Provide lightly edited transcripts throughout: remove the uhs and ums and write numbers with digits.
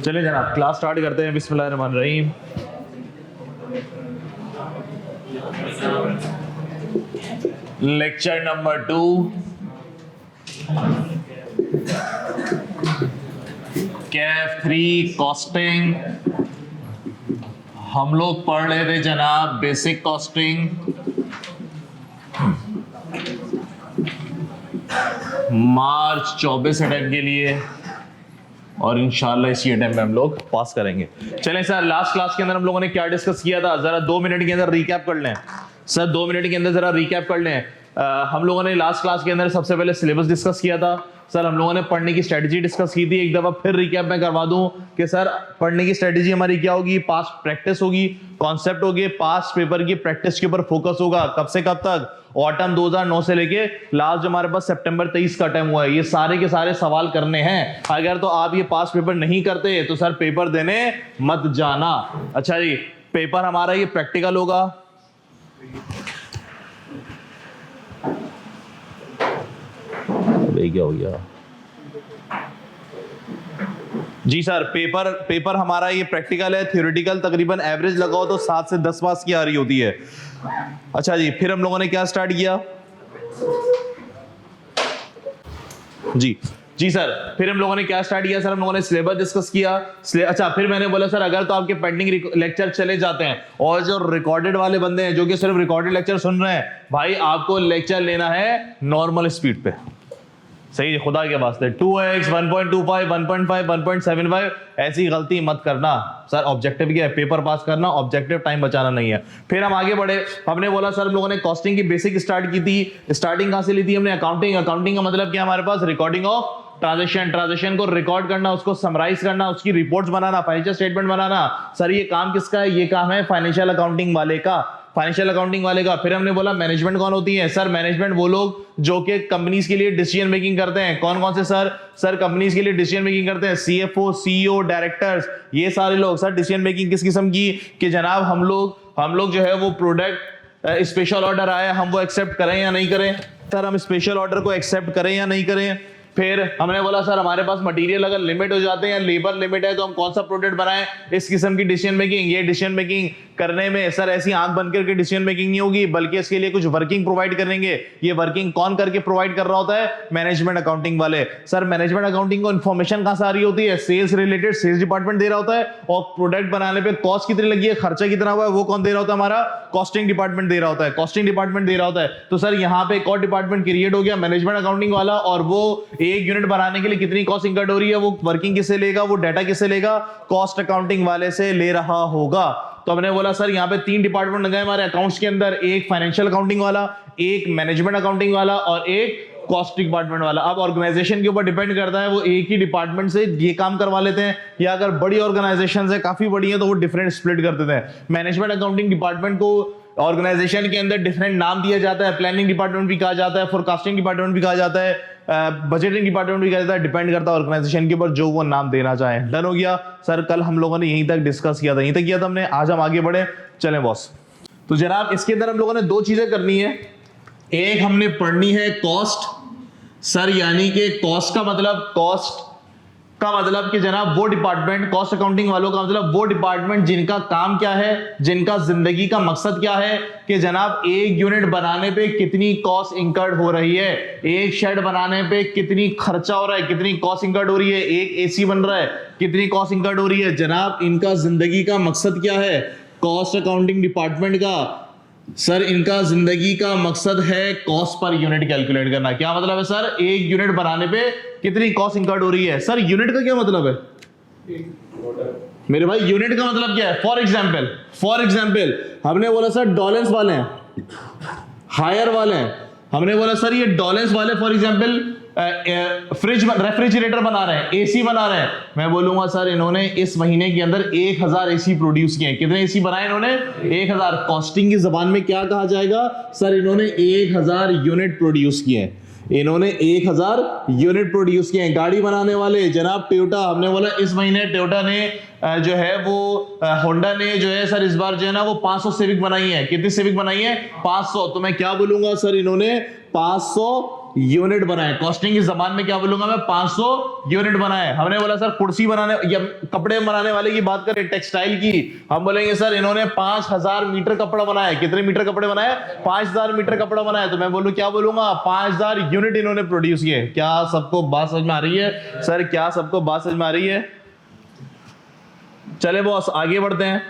चलिए जनाब class start करते हैं। बिस्मिल्लाहिर्रहमानिर्रहीम। Lecture number 2, Kaif 3 costing. हम लोग पढ़ रहे थे जनाब बेसिक कॉस्टिंग, मार्च 24 अटेम्प्ट के लिए, और इंशाल्लाह इसी अटेम्प्ट में हम लोग पास करेंगे। चलें सर, लास्ट क्लास के अंदर हम लोगों ने क्या डिस्कस किया था, जरा 2 मिनट के अंदर रिकैप कर लें। सर 2 मिनट के अंदर जरा रिकैप कर लें। हम लोगों ने लास्ट क्लास के अंदर सबसे पहले सिलेबस डिस्कस किया था। सर हम लोगों ने पढ़ने की स्ट्रेटजी डिस्कस की थी। एक दफा फिर रिकैप में करवा दूं कि सर पढ़ने की स्ट्रेटजी हमारी क्या होगी, पास्ट प्रैक्टिस होगी, कॉन्सेप्ट होगी, पास्ट पेपर की प्रैक्टिस के ऊपर फोकस होगा। कब से कब तक? ऑटम 2009 से लेके लास्ट जो हमारे पास सितंबर 23 का टाइम हुआ है, ये सारे के सारे सवाल करने हैं। अगर तो आप ये पास्ट पेपर नहीं करते तो सर पेपर देने मत जाना। अच्छा जी, पेपर हमारा ये प्रैक्टिकल होगा। क्या हो गया जी सर? पेपर हमारा ये प्रैक्टिकल है। थ्योरेटिकल तकरीबन एवरेज लगाओ तो 7 से 10 मार्क्स की आ रही होती है। अच्छा जी, फिर हम लोगों ने क्या स्टार्ट किया जी सर, फिर हम लोगों ने क्या स्टार्ट किया? सर हम लोगों ने सिलेबस डिस्कस किया। अच्छा, फिर मैंने बोला सर अगर तो आपके पेंडिंग लेक्चर चले जाते हैं और जो रिकॉर्डेड वाले बंदे हैं जो कि सिर्फ रिकॉर्डेड लेक्चर सुन रहे हैं, भाई आपको लेक्चर लेना है नॉर्मल स्पीड पे। सही, खुदा के वास्ते 2x 1.25 1.5 1.75 ऐसी गलती मत करना। सर ऑब्जेक्टिव क्या है? पेपर पास करना, ऑब्जेक्टिव टाइम बचाना नहीं है। फिर हम आगे बढ़े। हमने बोला सर हम लोगों ने कॉस्टिंग की बेसिक स्टार्ट की थी। स्टार्टिंग कहां से ली थी हमने? अकाउंटिंग का मतलब क्या हमारे पास? रिकॉर्डिंग ऑफ ट्रांजेक्शन को रिकॉर्ड करना, उसको समराइज करना, उसकी रिपोर्ट्स बनाना, फाइनेंशियल स्टेटमेंट बनाना। सर ये काम किसका है? ये काम है फाइनेंशियल अकाउंटिंग वाले का। फिर हमने बोला मैनेजमेंट कौन होती है? सर मैनेजमेंट वो लोग जो कि कंपनीज के लिए डिसीजन मेकिंग करते हैं। कौन कौन से सर कंपनीज के लिए डिसीजन मेकिंग करते हैं? सीएफओ, सीईओ, डायरेक्टर्स, ये सारे लोग। सर डिसीजन मेकिंग किस किस्म की? कि जनाब हम लोग जो है वो प्रोडक्ट स्पेशल ऑर्डर आया, हम वो एक्सेप्ट करें या नहीं करें। सर हम स्पेशल ऑर्डर को एक्सेप्ट करें या नहीं करें। फिर हमने बोला सर हमारे पास मटेरियल अगर लिमिट हो जाते हैं या लेबर लिमिट है तो हम कौन सा प्रोडक्ट बनाएं। इस किस्म की डिसीजन मेकिंग। ये डिसीजन मेकिंग करने में सर ऐसी आंख बंद करके डिसीजन मेकिंग नहीं होगी, बल्कि इसके लिए कुछ वर्किंग प्रोवाइड करेंगे। ये वर्किंग कौन करके प्रोवाइड कर रहा होता है? मैनेजमेंट अकाउंटिंग वाले। सर मैनेजमेंट अकाउंटिंग को इन्फॉर्मेशन कहां से आ रही होती है? सेल्स रिलेटेड सेल्स डिपार्टमेंट दे रहा होता है, और प्रोडक्ट बनाने पे कॉस्ट कितनी लगी है, खर्चा कितना हुआ है, वो कौन दे रहा होता है? हमारा कॉस्टिंग डिपार्टमेंट दे रहा होता है। तो सर यहाँ पे एक और डिपार्टमेंट क्रिएट हो गया, मैनेजमेंट अकाउंटिंग वाला, और वो एक यूनिट बनाने के लिए कितनी कॉस्ट इंकर्ड हो रही है, वो वर्किंग किससे लेगा, वो डाटा किससे लेगा? कॉस्ट अकाउंटिंग वाले से ले रहा होगा। तो हमने बोला सर यहाँ पे 3 डिपार्टमेंट लगे हमारे अकाउंट्स के अंदर, एक फाइनेंशियल अकाउंटिंग वाला, एक मैनेजमेंट अकाउंटिंग वाला, और एक कॉस्ट डिपार्टमेंट वाला। अब ऑर्गेनाइजेशन के ऊपर डिपेंड करता है, वो एक ही डिपार्टमेंट से ये काम करवा लेते हैं, या अगर बड़ी ऑर्गेनाइजेशन है, काफी बड़ी है, तो वो डिफरेंट स्प्लिट कर देते हैं। मैनेजमेंट अकाउंटिंग डिपार्टमेंट को ऑर्गेनाइजेशन के अंदर डिफरेंट नाम दिया जाता है। प्लानिंग डिपार्टमेंट भी कहा जाता है, फोरकास्टिंग डिपार्टमेंट भी कहा जाता है, बजटिंग डिपार्टमेंट भी कहा जाता है। डिपेंड करता है ऑर्गेनाइजेशन के ऊपर जो वो नाम देना चाहे। डन हो गया सर? कल हम लोगों ने यहीं तक डिस्कस किया था, हमने। आज हम आगे बढ़े। चलें बॉस। तो जनाब इसके अंदर हम लोगों ने 2 चीजें करनी है। एक हमने पढ़नी है कॉस्ट। सर यानी कि कॉस्ट का मतलब कि जनाब वो डिपार्टमेंट, कॉस्ट अकाउंटिंग वालों का मतलब वो डिपार्टमेंट जिनका काम क्या है, जिनका जिंदगी का मकसद क्या है, कि जनाब एक यूनिट बनाने पे कितनी कॉस्ट इंकर्ड हो रही है, एक शेड बनाने पे कितनी खर्चा हो रहा है, कितनी कॉस्ट इंकर्ड हो रही है, एक एसी बन रहा है, कितनी कॉस्ट इंकर्ड हो रही है। जनाब इनका जिंदगी का मकसद क्या है? कॉस्ट अकाउंटिंग डिपार्टमेंट का सर इनका जिंदगी का मकसद है कॉस्ट पर यूनिट कैलकुलेट करना। क्या मतलब है सर? एक यूनिट बनाने पे कितनी कॉस्ट इंकर्ड हो रही है। सर यूनिट का क्या मतलब है मेरे भाई? यूनिट का मतलब क्या है? फॉर एग्जाम्पल हमने बोला सर डॉलेंस वाले हैं, हायर वाले हैं। हमने बोला सर ये डॉलेंस वाले फॉर एग्जाम्पल रेफ्रिजरेटर बना रहे हैं, एसी बना रहे हैं। मैं बोलूंगा सर इन्होंने इस महीने के अंदर 1000 एसी प्रोड्यूस किए। कितने एसी बनाए इन्होंने? 1000। कॉस्टिंग की जबान में क्या कहा जाएगा? सर इन्होंने 1000 यूनिट प्रोड्यूस किए। इन्होंने 1000 यूनिट प्रोड्यूस किए। गाड़ी बनाने वाले जनाब टोयोटा, हमने बोला इस महीने टोयोटा ने जो है वो होंडा ने जो है सर इस बार जो है ना वो 500 सिविक बनाई है। कितनी सिविक बनाई है? 500। तो मैं क्या बोलूंगा सर इन्होंने 500 यूनिट बनाए। कॉस्टिंग की जबान में क्या बोलूंगा मैं, 500 यूनिट बनाए। हमने बोला सर कुर्सी बनाने या कपड़े बनाने वाले की बात करें, टेक्सटाइल की, हम बोलेंगे सर इन्होंने 5000 मीटर कपड़ा बनाया। कितने मीटर कपड़े बनाए? 5000 मीटर कपड़ा बनाया। तो मैं बोलूं, क्या बोलूंगा, 5000 यूनिट इन्होंने प्रोड्यूस किए। क्या सबको बात समझ में आ रही है सर? क्या सबको बात समझ में आ रही है? चले बॉस आगे बढ़ते हैं,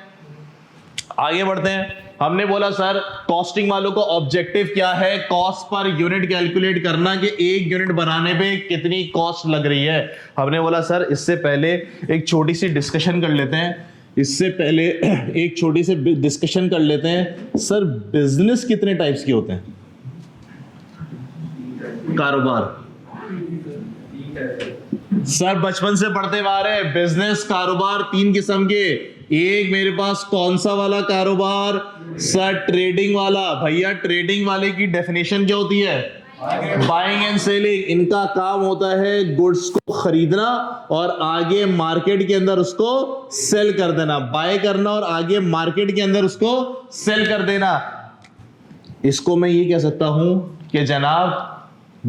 आगे बढ़ते हैं। हमने बोला सर कॉस्टिंग वालों को ऑब्जेक्टिव क्या है, कॉस्ट पर यूनिट कैलकुलेट करना कि एक यूनिट बनाने पे कितनी कॉस्ट लग रही है। हमने बोला सर इससे पहले एक छोटी सी डिस्कशन कर लेते हैं, इससे पहले एक छोटी सी डिस्कशन कर लेते हैं। सर बिजनेस कितने टाइप्स के होते हैं? कारोबार सर बचपन से पढ़ते आ रहे हैं, बिजनेस कारोबार 3 किस्म के। एक मेरे पास कौन सा वाला कारोबार? सर ट्रेडिंग वाला। भैया ट्रेडिंग वाले की डेफिनेशन क्या होती है? Buying and selling. इनका काम होता है गुड्स को खरीदना और आगे मार्केट के अंदर उसको सेल कर देना। बाय करना और आगे मार्केट के अंदर उसको सेल कर देना। इसको मैं ये कह सकता हूं कि जनाब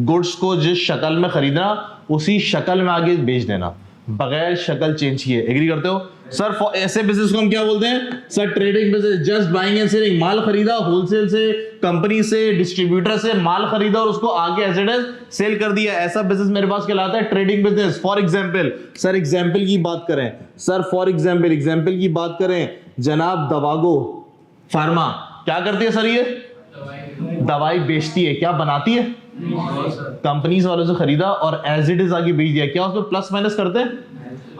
गुड्स को जिस शक्ल में खरीदना उसी शक्ल में आगे बेच देना, बगैर शक्ल चेंज किए। एग्री करते हो सर? ऐसे बिजनेस को हम क्या बोलते हैं? Sir trading business, just buying and selling. माल खरीदा होलसेल से, कंपनी से, डिस्ट्रीब्यूटर से माल खरीदा और उसको आगे एज इट इज सेल कर दिया। ऐसा बिजनेस मेरे पास कहलाता है trading business. For example sir, example की बात करें सर, फॉर एग्जांपल की बात करें जनाब, दवागो फार्मा क्या करती है सर? ये दवाई बेचती है। क्या बनाती है? कंपनीज वालों से खरीदा और एज इट इज आगे बेच दिया। क्या उसमें प्लस माइनस करते हैं?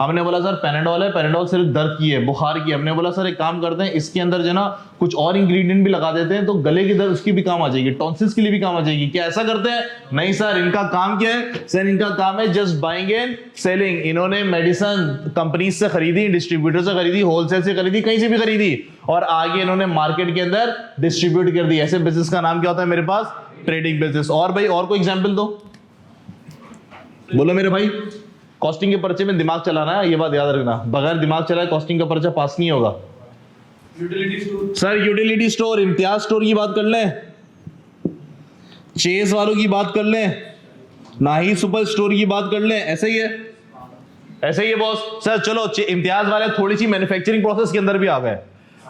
हमने बोला सर पेनाडोल है, पेनाडोल सिर्फ दर्द की है, बुखार की। हमने बोला सर एक काम करते हैं, इसके अंदर जो ना कुछ और इंग्रेडिएंट भी लगा देते हैं तो गले की दर्द उसकी भी काम आ जाएगी, टॉन्सिल्स के लिए भी काम आ जाएगी। क्या ऐसा करते हैं? नहीं सर, इनका काम क्या है? सर इनका काम है जस्ट बाइंग एंड सेलिंग। इन्होंने मेडिसिन कंपनीज से खरीदी, डिस्ट्रीब्यूटर से खरीदी, होलसेल से खरीदी, कहीं से भी खरीदी और आगे इन्होंने मार्केट के अंदर डिस्ट्रीब्यूट कर दी। ऐसे बिजनेस का नाम क्या होता है मेरे पास? Trading business. और भाई और कोई एग्जांपल दो, बोलो मेरे भाई। कॉस्टिंग के पर्चे में दिमाग चलाना है, ये बात याद रखना, बगैर दिमाग चलाए कॉस्टिंग का पर्चा पास नहीं होगा। Utility store sir, utility store, Imtiaz store की बात कर लें, चेज वालों की बात कर लें, नाही सुपर स्टोर की बात कर लें, ऐसे ही है, ऐसे ही है बॉस। सर चलो इम्तियाज वाले थोड़ी सी मैन्युफैक्चरिंग प्रोसेस के अंदर भी आ गए,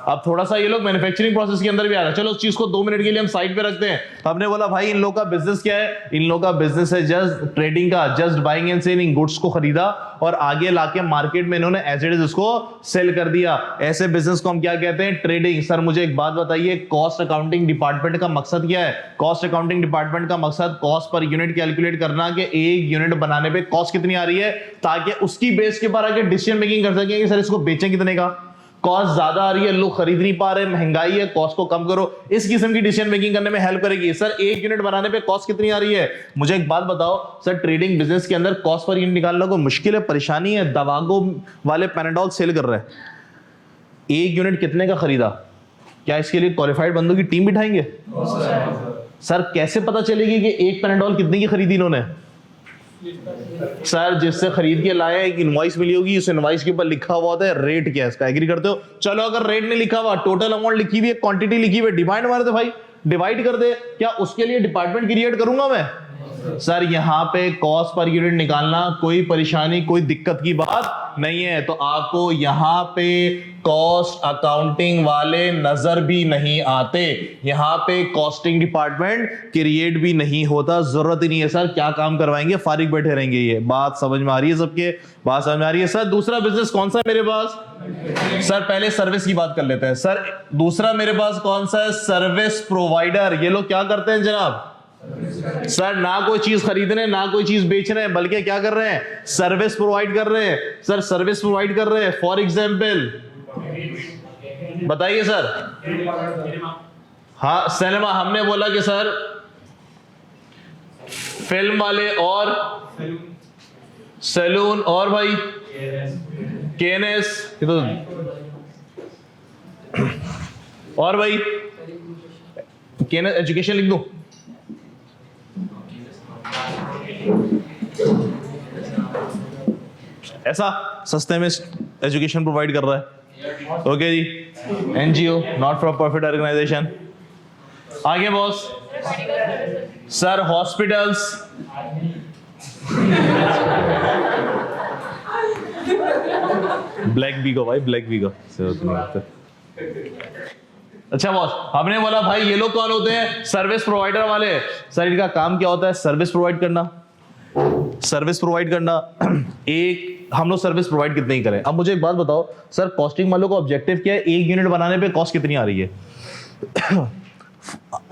अब थोड़ा सा ये लोग मैन्युफैक्चरिंग प्रोसेस के अंदर भी आ रहा है। चलो उस चीज को 2 मिनट के लिए हम साइड पे रखते हैं। तो हमने बोला भाई इन लोगों का बिजनेस क्या है? इन लोगों का बिजनेस है जस्ट ट्रेडिंग का, just buying and selling. Goods को खरीदा और आगे लाके मार्केट में इन्होंने एज इट इज उसको सेल कर दिया। ऐसे बिजनेस को हम क्या कहते हैं? ट्रेडिंग। सर मुझे एक बात बताइए, कॉस्ट अकाउंटिंग डिपार्टमेंट का मकसद क्या है? कॉस्ट अकाउंटिंग डिपार्टमेंट का मकसद कॉस्ट पर यूनिट कैलकुलेट करना कि एक यूनिट बनाने पे कॉस्ट कितनी आ रही है, ताकि उसकी बेस के ऊपर आके डिसीजन मेकिंग कर सकें कि सर इसको बेचें कितने का। कॉस्ट ज्यादा आ रही है, लोग खरीद नहीं पा रहे, महंगाई है, कॉस्ट को कम करो। इस किस्म की डिसीजन मेकिंग करने में हेल्प करेगी। सर एक यूनिट बनाने पे कॉस्ट कितनी आ रही है? मुझे एक बात बताओ सर, ट्रेडिंग बिजनेस के अंदर कॉस्ट पर यूनिट निकालना कोई मुश्किल है, परेशानी है? दवागो वाले पैनाडोल सेल कर रहे हैं, एक यूनिट कितने का खरीदा? क्या इसके लिए क्वालिफाइड बंदों की टीम बिठाएंगे? सर कैसे पता चलेगी कि एक पैनाडोल कितने की खरीदी इन्होंने? सर जिससे खरीद के लाए एक इनवॉइस मिली होगी, उस इनवॉइस के ऊपर लिखा हुआ होता है रेट क्या है इसका। एग्री करते हो? चलो अगर रेट नहीं लिखा हुआ, टोटल अमाउंट लिखी हुई है, क्वांटिटी लिखी हुई है, डिवाइड मार दे भाई, डिवाइड कर दे। क्या उसके लिए डिपार्टमेंट क्रिएट करूंगा मैं? सर यहाँ पे कॉस्ट पर यूनिट निकालना कोई परेशानी, कोई दिक्कत की बात नहीं है। तो आपको यहाँ पे कॉस्ट अकाउंटिंग वाले नजर भी नहीं आते, यहाँ पे कॉस्टिंग डिपार्टमेंट क्रिएट भी नहीं होता, जरूरत ही नहीं है। सर क्या काम करवाएंगे, फारिग बैठे रहेंगे। ये बात समझ में आ रही है सबके? बात समझ में आ रही है? सर दूसरा बिजनेस कौन सा है मेरे पास? सर पहले सर्विस की बात कर लेते हैं। सर दूसरा मेरे पास कौन सा है? Service provider. ये लोग क्या करते हैं जनाब? सर ना कोई चीज खरीद रहे हैं, ना कोई चीज बेच रहे हैं, बल्कि क्या कर रहे हैं? सर्विस प्रोवाइड कर रहे हैं। सर सर्विस प्रोवाइड कर रहे हैं, फॉर एग्जांपल बताइए सर। हाँ सिनेमा, हमने बोला कि सर फिल्म वाले और सैलून और भाई केएनएस, तो और भाई केएनएस एजुकेशन लिख दूं? ऐसा सस्ते में एजुकेशन प्रोवाइड कर रहा है। ओके जी, NGO, not for profit organization. आगे बॉस। सर हॉस्पिटल्स, ब्लैक बीगो भाई, ब्लैक बीगो। अच्छा बॉस, हमने बोला भाई ये लोग कौन होते हैं? सर्विस प्रोवाइडर वाले। सर इनका काम क्या होता है? सर्विस प्रोवाइड करना, सर्विस प्रोवाइड करना। एक हम लोग सर्विस प्रोवाइड कितने ही करें? अब मुझे एक बात बताओ सर, कॉस्टिंग वालों का ऑब्जेक्टिव क्या है? एक यूनिट बनाने पे कॉस्ट कितनी आ रही है?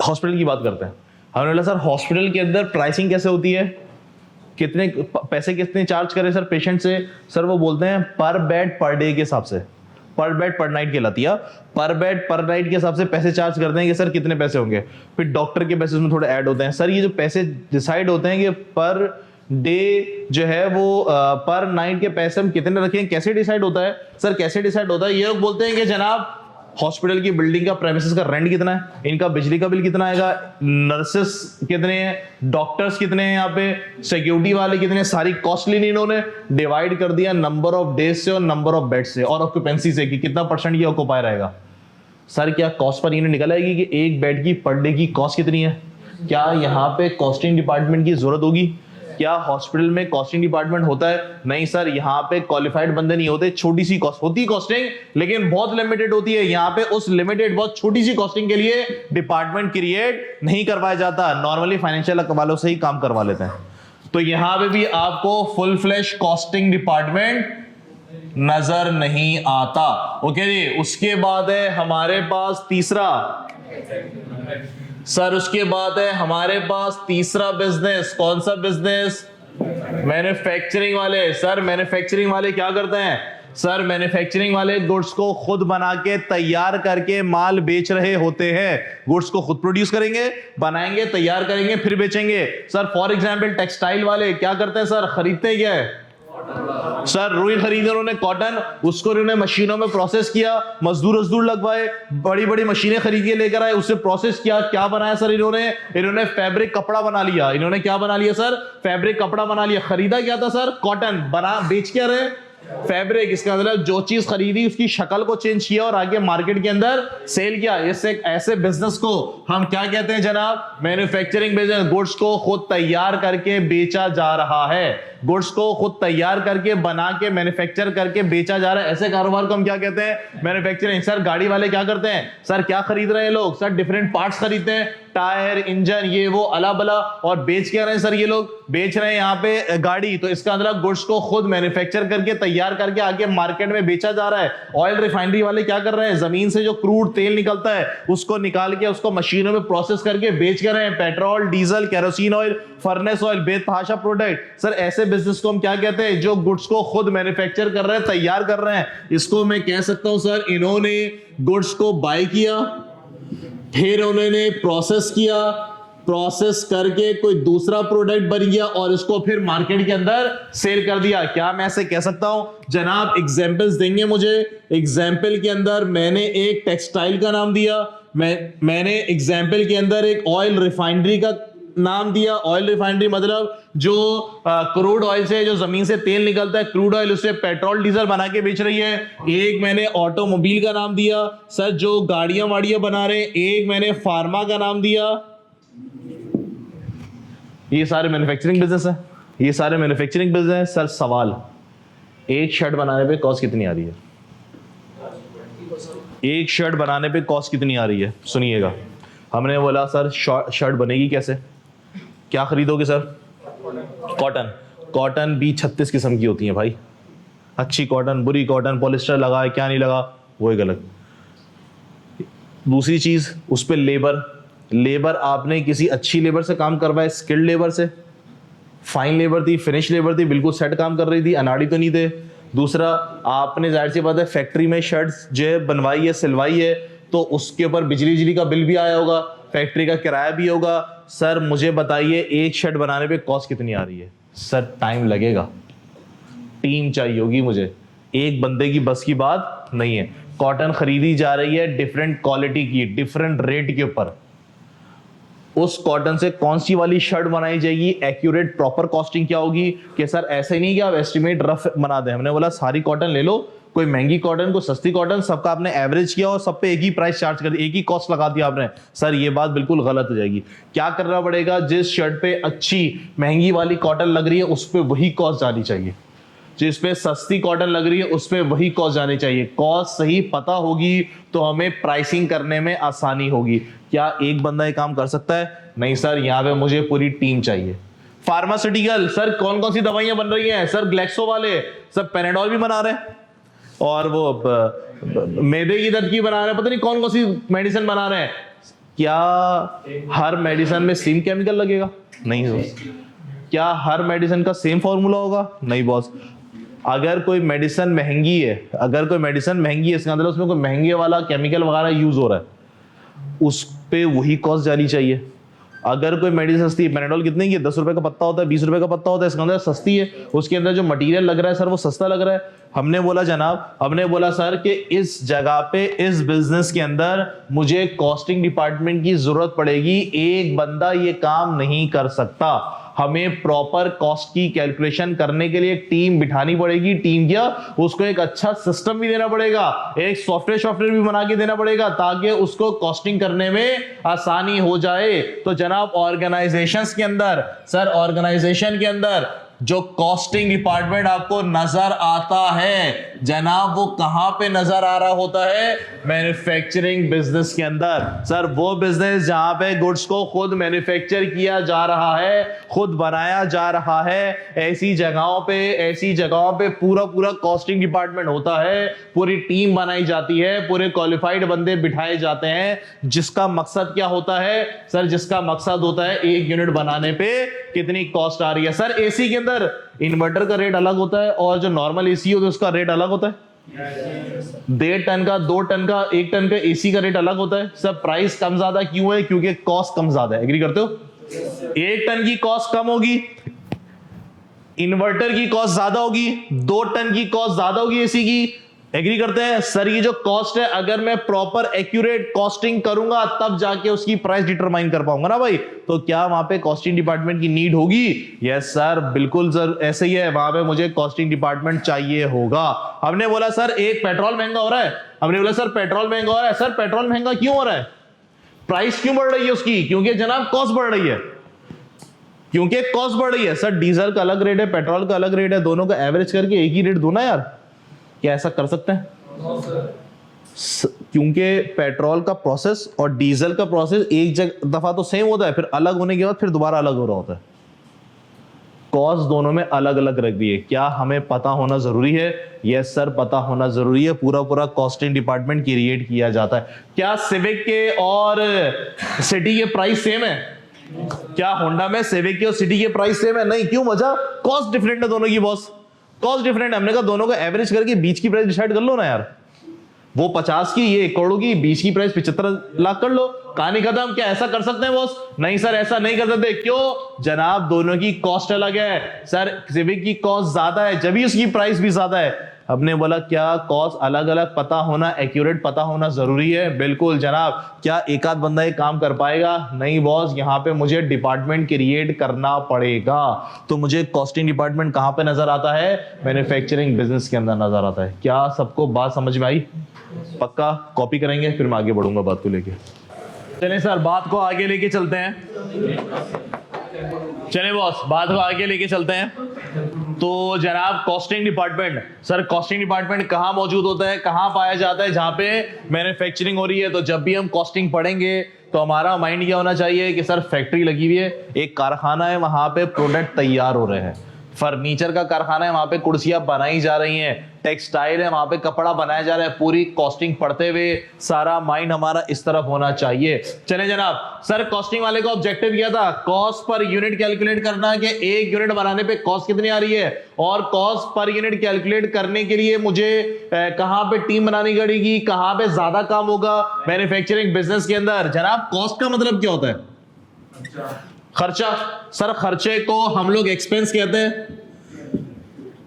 हॉस्पिटल की बात करते हैं। हमने बोला सर हॉस्पिटल के अंदर प्राइसिंग कैसे होती है, कितने पैसे कितने चार्ज करें सर पेशेंट से? सर वो बोलते हैं पर बेड पर डे के हिसाब से, पर बेड पर नाइट कहलाती है। पर बेड पर नाइट के हिसाब से पैसे चार्ज करते हैं कि सर कितने पैसे होंगे। फिर डॉक्टर के पैसे उसमें थोड़े ऐड होते हैं। सर ये जो पैसे डिसाइड होते हैं कि पर डे जो है वो पर नाइट के पैसे हम कितने रखें, कैसे डिसाइड होता है? सर कैसे डिसाइड होता है? ये लोग बोलते हैं कि जनाब हॉस्पिटल की बिल्डिंग का प्रेमिसेस का रेंट कितना है, इनका बिजली का बिल कितना आएगा, नर्सेस कितने हैं, डॉक्टर्स कितने हैं, यहाँ पे सिक्योरिटी वाले कितने, सारी कॉस्टली इन्होंने डिवाइड कर दिया नंबर ऑफ डेज से और नंबर ऑफ बेड से और ऑक्यूपेंसी से कि कितना परसेंट ये ऑक्यूपाई रहेगा। सर क्या कॉस्ट पर इन्हें निकल आएगी कि एक बेड की पर डे की कॉस्ट कितनी है? क्या यहाँ पे कॉस्टिंग डिपार्टमेंट की जरूरत होगी? क्या हॉस्पिटल में कॉस्टिंग डिपार्टमेंट होता है? नहीं सर, यहाँ पे क्वालिफाइड बंदे नहीं होते। छोटी सी कॉस्ट होती कॉस्टिंग, लेकिन बहुत लिमिटेड होती है। यहाँ पे उस लिमिटेड बहुत छोटी सी कॉस्टिंग के लिए डिपार्टमेंट क्रिएट नहीं करवाया जाता। नॉर्मली फाइनेंशियल वालों से ही काम करवा लेते हैं। तो यहाँ पे भी आपको फुल फ्लैश कॉस्टिंग डिपार्टमेंट नजर नहीं आता। ओके जी, उसके बाद है हमारे पास तीसरा, सर उसके बाद है हमारे पास तीसरा बिजनेस। कौन सा बिजनेस? मैन्युफैक्चरिंग वाले। सर मैन्युफैक्चरिंग वाले क्या करते हैं? सर मैन्युफैक्चरिंग वाले गुड्स को खुद बना के तैयार करके माल बेच रहे होते हैं। गुड्स को खुद प्रोड्यूस करेंगे, बनाएंगे, तैयार करेंगे, फिर बेचेंगे। सर फॉर एग्जांपल टेक्सटाइल वाले क्या करते हैं? सर खरीदते क्या है? सर रुई खरीदे उन्होंने, कॉटन, उसको उन्होंने मशीनों में प्रोसेस किया, मजदूर लगवाए, बड़ी बड़ी मशीनें खरीद के लेकर आए, उससे प्रोसेस किया, क्या बनाया सर इन्होंने फैब्रिक कपड़ा बना लिया। इन्होंने क्या बना लिया सर? फैब्रिक कपड़ा बना लिया। खरीदा क्या था सर? कॉटन। बना बेच क्या रहे? फैब्रिक। इसका मतलब जो चीज खरीदी उसकी शक्ल को चेंज किया और आगे मार्केट के अंदर सेल किया। इससे ऐसे बिजनेस को हम क्या कहते हैं जनाब? Manufacturing business. गुड्स को खुद तैयार करके बेचा जा रहा है, गुड्स को खुद तैयार करके बना के मैन्युफैक्चर करके बेचा जा रहा है। ऐसे कारोबार को हम क्या कहते हैं? मैन्युफैक्चरिंग। सर गाड़ी वाले क्या करते हैं? सर क्या खरीद रहे हैं लोग? सर डिफरेंट पार्ट्स खरीदते हैं, टायर, इंजन, ये वो अला बला, और बेच क्या रहे हैं सर? ये लोग बेच रहे हैं यहाँ पे गाड़ी। तो इसका मतलब गुड्स को खुद मैन्युफैक्चर करके तैयार करके आगे मार्केट में बेचा जा रहा है। ऑयल रिफाइनरी वाले क्या कर रहे हैं? जमीन से जो क्रूड तेल निकलता है उसको निकाल के उसको मशीनों में प्रोसेस करके बेच कर रहे हैं। Petrol, diesel, kerosene oil, furnace oil, बेतहाशा प्रोडक्ट। सर ऐसे बिजनेस को हम क्या कहते हैं? जो गुड्स को खुद मैन्युफैक्चर कर रहे हैं, तैयार कर रहे हैं। इसको मैं कह सकता हूं सर इन्होंने गुड्स को बाय किया, फिर उन्होंने प्रोसेस किया, प्रोसेस करके कोई दूसरा प्रोडक्ट बन गया और इसको फिर मार्केट के अंदर सेल कर दिया। क्या मैं ऐसे कह सकता हूं जनाब? एग्जांपल्स देंगे मुझे? एग्जांपल के अंदर मैंने एक टेक्सटाइल का नाम दिया, मैंने एग्जांपल के अंदर एक ऑयल रिफाइनरी का नाम दिया। ऑयल रिफाइनरी मतलब जो क्रूड ऑयल से, जो जमीन से तेल निकलता है, क्रूड ऑयल, उससे पेट्रोल डीजल बना के बेच रही है। एक मैंने ऑटोमोबाइल का नाम दिया सर, जो गाड़ियां वाड़ियां बना रहे हैं। एक मैंने फार्मा का नाम दिया। ये सारे मैन्युफैक्चरिंग बिजनेस है, ये सारे मैन्युफैक्चरिंग बिजनेस। सर सवाल, एक शर्ट बनाने पे कॉस्ट कितनी आ रही है? एक शर्ट बनाने पे कॉस्ट कितनी आ रही है? सुनिएगा, हमने बोला सर शर्ट बनेगी कैसे? क्या खरीदोगे सर? कॉटन। कॉटन भी 36 किस्म की होती है भाई। अच्छी कॉटन, बुरी कॉटन, पॉलिस्टर लगा है, क्या नहीं लगा, वो ही गलत। दूसरी चीज, उस पर लेबर आपने किसी अच्छी लेबर से काम करवाए, स्किल्ड लेबर से, फाइन लेबर थी, फिनिश लेबर थी, बिल्कुल सेट काम कर रही थी, अनाड़ी तो नहीं थे। दूसरा, आपने जाहिर सी बात है फैक्ट्री में शर्ट्स जो है बनवाई है, सिलवाई है, तो उसके ऊपर बिजली का बिल भी आया होगा, फैक्ट्री का किराया भी होगा। सर मुझे बताइए एक शर्ट बनाने पे कॉस्ट कितनी आ रही है? सर टाइम लगेगा, टीम चाहिए होगी मुझे, एक बंदे की बस की बात नहीं है। कॉटन खरीदी जा रही है डिफरेंट क्वालिटी की, डिफरेंट रेट के ऊपर। उस कॉटन से कौन सी वाली शर्ट बनाई जाएगी, एक्यूरेट प्रॉपर कॉस्टिंग क्या होगी, कि सर ऐसे नहीं कि आप एस्टिमेट रफ बना दें। हमने बोला सारी कॉटन ले लो, कोई महंगी कॉटन, कोई सस्ती कॉटन, सबका आपने एवरेज किया और सब पे एक ही प्राइस चार्ज कर दिया, एक ही कॉस्ट लगा दिया आपने। सर ये बात बिल्कुल गलत हो जाएगी। क्या करना पड़ेगा, जिस शर्ट पे अच्छी महंगी वाली कॉटन लग रही है उस पे वही कॉस्ट जानी चाहिए, जिस पे सस्ती कॉटन लग रही है उस पे वही कॉस्ट जानी चाहिए। कॉस्ट सही पता होगी तो हमें प्राइसिंग करने में आसानी होगी। क्या एक बंदा ये काम कर सकता है? नहीं सर, यहाँ पे मुझे पूरी टीम चाहिए। फार्मास्यूटिकल, सर कौन कौन सी दवाइयां बन रही हैं? सर ग्लेक्सो वाले सब पेनाडोल भी बना रहे हैं और वो मैदे की दर्द की बना रहे हैं, पता नहीं कौन कौन सी मेडिसिन बना रहे हैं। क्या हर मेडिसिन में सेम केमिकल लगेगा? नहीं बॉस। क्या हर मेडिसिन का सेम फॉर्मूला होगा? नहीं बॉस। अगर कोई मेडिसिन महंगी है, इसका मतलब उसमें कोई महंगे वाला केमिकल वगैरह यूज हो रहा है, उस पे वही कॉस्ट जानी चाहिए। अगर कोई मेडिसिन सस्ती है, पेनाडोल कितने की है? 10 रुपए का पत्ता होता है, 20 रुपए का पत्ता होता है, इसका मतलब सस्ती है, उसके अंदर जो मटेरियल लग रहा है सर वो सस्ता लग रहा है। हमने बोला सर कि इस जगह पे, इस बिजनेस के अंदर मुझे कॉस्टिंग डिपार्टमेंट की जरूरत पड़ेगी। एक बंदा ये काम नहीं कर सकता, हमें प्रॉपर कॉस्ट की कैलकुलेशन करने के लिए एक टीम बिठानी पड़ेगी। टीम क्या, उसको एक अच्छा सिस्टम भी देना पड़ेगा, एक सॉफ्टवेयर भी बना के देना पड़ेगा ताकि उसको कॉस्टिंग करने में आसानी हो जाए। तो जनाब ऑर्गेनाइजेशंस के अंदर, सर ऑर्गेनाइजेशन के अंदर जो कॉस्टिंग डिपार्टमेंट आपको नजर आता है जनाब, वो कहां पे नजर आ रहा होता है? मैन्युफैक्चरिंग बिजनेस के अंदर। सर वो बिजनेस जहां पे गुड्स को खुद मैन्युफैक्चर किया जा रहा है, खुद बनाया जा रहा है, ऐसी जगहों पे पूरा कॉस्टिंग डिपार्टमेंट होता है, पूरी टीम बनाई जाती है, पूरे क्वालिफाइड बंदे बिठाए जाते हैं, जिसका मकसद क्या होता है? सर जिसका मकसद होता है एक यूनिट बनाने पे कितनी कॉस्ट आ रही है। सर एसी के अंदर इन्वर्टर का रेट अलग होता है और जो नॉर्मल एसी होता है उसका रेट अलग होता है। 1.5 टन का, 2 टन का, 1 टन का एसी का रेट अलग होता है। सब प्राइस कम ज्यादा क्यों है? क्योंकि कॉस्ट कम ज्यादा है। एग्री करते हो? 1 टन की कॉस्ट कम होगी, इन्वर्टर की कॉस्ट ज्यादा होगी, 2 टन की कॉस्ट ज्यादा होगी एसी की। एग्री करते हैं? सर ये जो कॉस्ट है, अगर मैं प्रॉपर एक्यूरेट कॉस्टिंग करूंगा तब जाके उसकी प्राइस डिटरमाइन कर पाऊंगा ना भाई। तो क्या वहां पे कॉस्टिंग डिपार्टमेंट की नीड होगी? यस सर, बिल्कुल सर ऐसे ही है, वहां पे मुझे कॉस्टिंग डिपार्टमेंट चाहिए होगा। हमने बोला सर एक पेट्रोल महंगा हो रहा है, सर पेट्रोल महंगा क्यों हो रहा है? प्राइस क्यों बढ़ रही है उसकी? क्योंकि जनाब कॉस्ट बढ़ रही है। सर डीजल का अलग रेट है, पेट्रोल का अलग रेट है, दोनों का एवरेज करके एक ही रेट दो ना यार। क्या ऐसा कर सकते हैं? क्योंकि पेट्रोल का प्रोसेस और डीजल का प्रोसेस एक दफा तो सेम होता है, फिर अलग होने के बाद फिर दोबारा अलग हो रहा होता है। कॉस्ट दोनों में अलग अलग रख दी है। क्या हमें पता होना जरूरी है? यस सर, पता होना जरूरी है। पूरा कॉस्टिंग डिपार्टमेंट क्रिएट किया जाता है। क्या सिविक के और सिटी के प्राइस सेम है? क्या होंडा में सिविक के और सिटी के प्राइस सेम है? नहीं। क्यों? वजह कॉस्ट डिफरेंट है दोनों की बॉस, कॉस्ट डिफरेंट है। हमने कहा दोनों को एवरेज करके बीच की प्राइस डिसाइड कर लो ना यार। वो 50 की, ये 1 करोड़ की, बीच की प्राइस 75 लाख कर लो, कहानी खत्म। क्या ऐसा कर सकते हैं बॉस? नहीं सर, ऐसा नहीं कर सकते। क्यों? जनाब दोनों की कॉस्ट अलग है। सर सिविक की कॉस्ट ज्यादा है, जब भी उसकी प्राइस भी ज्यादा है। हमने बोला क्या कॉस्ट अलग अलग पता होना, एक्यूरेट पता होना जरूरी है? बिल्कुल जनाब। क्या एक आध बंदा ये काम कर पाएगा? नहीं बॉस, यहाँ पे मुझे डिपार्टमेंट क्रिएट करना पड़ेगा। तो मुझे कॉस्टिंग डिपार्टमेंट कहां पे नजर आता है? मैन्युफैक्चरिंग बिजनेस के अंदर नजर आता है। क्या सबको बात समझ में आई? पक्का कॉपी करेंगे, फिर मैं आगे बढ़ूंगा बात को लेके। चलें सर, बात को आगे लेके चलते हैं। चले बॉस, बात को आगे लेके चलते हैं। तो जनाब costing department, sir costing department कहाँ मौजूद होता है, कहाँ पाया जाता है? जहाँ पे मैन्युफैक्चरिंग हो रही है। तो जब भी हम कॉस्टिंग पढ़ेंगे तो हमारा माइंड क्या होना चाहिए कि सर फैक्ट्री लगी हुई है, एक कारखाना है, वहां पे प्रोडक्ट तैयार हो रहे हैं। फर्नीचर का कारखाना है, वहां पे कुर्सियां बनाई जा रही हैं। टेक्सटाइल है, वहां पे कपड़ा बनाया जा रहा है। पूरी कॉस्टिंग पढ़ते हुए सारा माइंड हमारा इस तरफ होना चाहिए। चले जनाब, सर कॉस्टिंग वाले का ऑब्जेक्टिव क्या था? कॉस्ट पर यूनिट कैलकुलेट करना, कि एक यूनिट बनाने पे कॉस्ट कितनी आ रही है, और कॉस्ट पर यूनिट कैलकुलेट करने के लिए मुझे कहां पे टीम बनानी पड़ेगी, कहां पे ज्यादा काम होगा मैन्युफैक्चरिंग बिजनेस के अंदर। जनाब कॉस्ट का मतलब क्या होता है? खर्चा। सर खर्चे को हम लोग एक्सपेंस कहते हैं।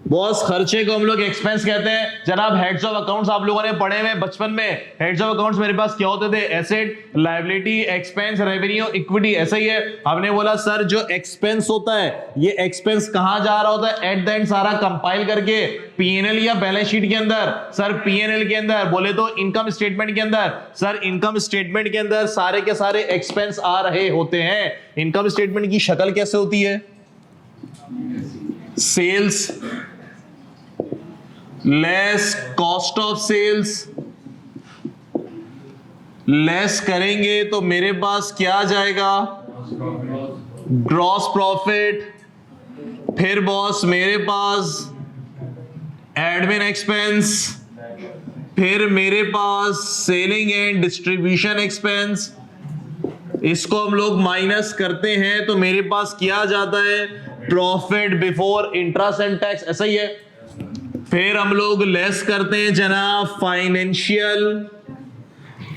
बॉस खर्चे को हम लोग एक्सपेंस कहते हैं। जनाब हेड्स ऑफ अकाउंट्स आप लोगों ने पढ़े हुए बचपन में। हेड्स ऑफ अकाउंट्स मेरे पास क्या होते थे? Asset, liability, expense, revenue, equity, ऐसा ही है। हमने बोला सर जो एक्सपेंस होता है ये एक्सपेंस कहां जा रहा होता है? एट द एंड सारा कंपाइल करके पीएनएल या बैलेंस शीट के अंदर। सर पीएनएल के अंदर बोले तो इनकम स्टेटमेंट के अंदर। सर इनकम स्टेटमेंट के अंदर सारे के सारे एक्सपेंस आ रहे होते हैं। इनकम स्टेटमेंट की शक्ल कैसे होती है? Sales less cost of sales, less करेंगे तो मेरे पास क्या आ जाएगा? Gross profit. फिर बॉस मेरे पास एडमिन एक्सपेंस, फिर मेरे पास सेलिंग एंड डिस्ट्रीब्यूशन एक्सपेंस। इसको हम लोग माइनस करते हैं तो मेरे पास क्या आ जाता है? Profit before interest and tax, ऐसा ही है। फिर हम लोग लेस करते हैं जनाब फाइनेंशियल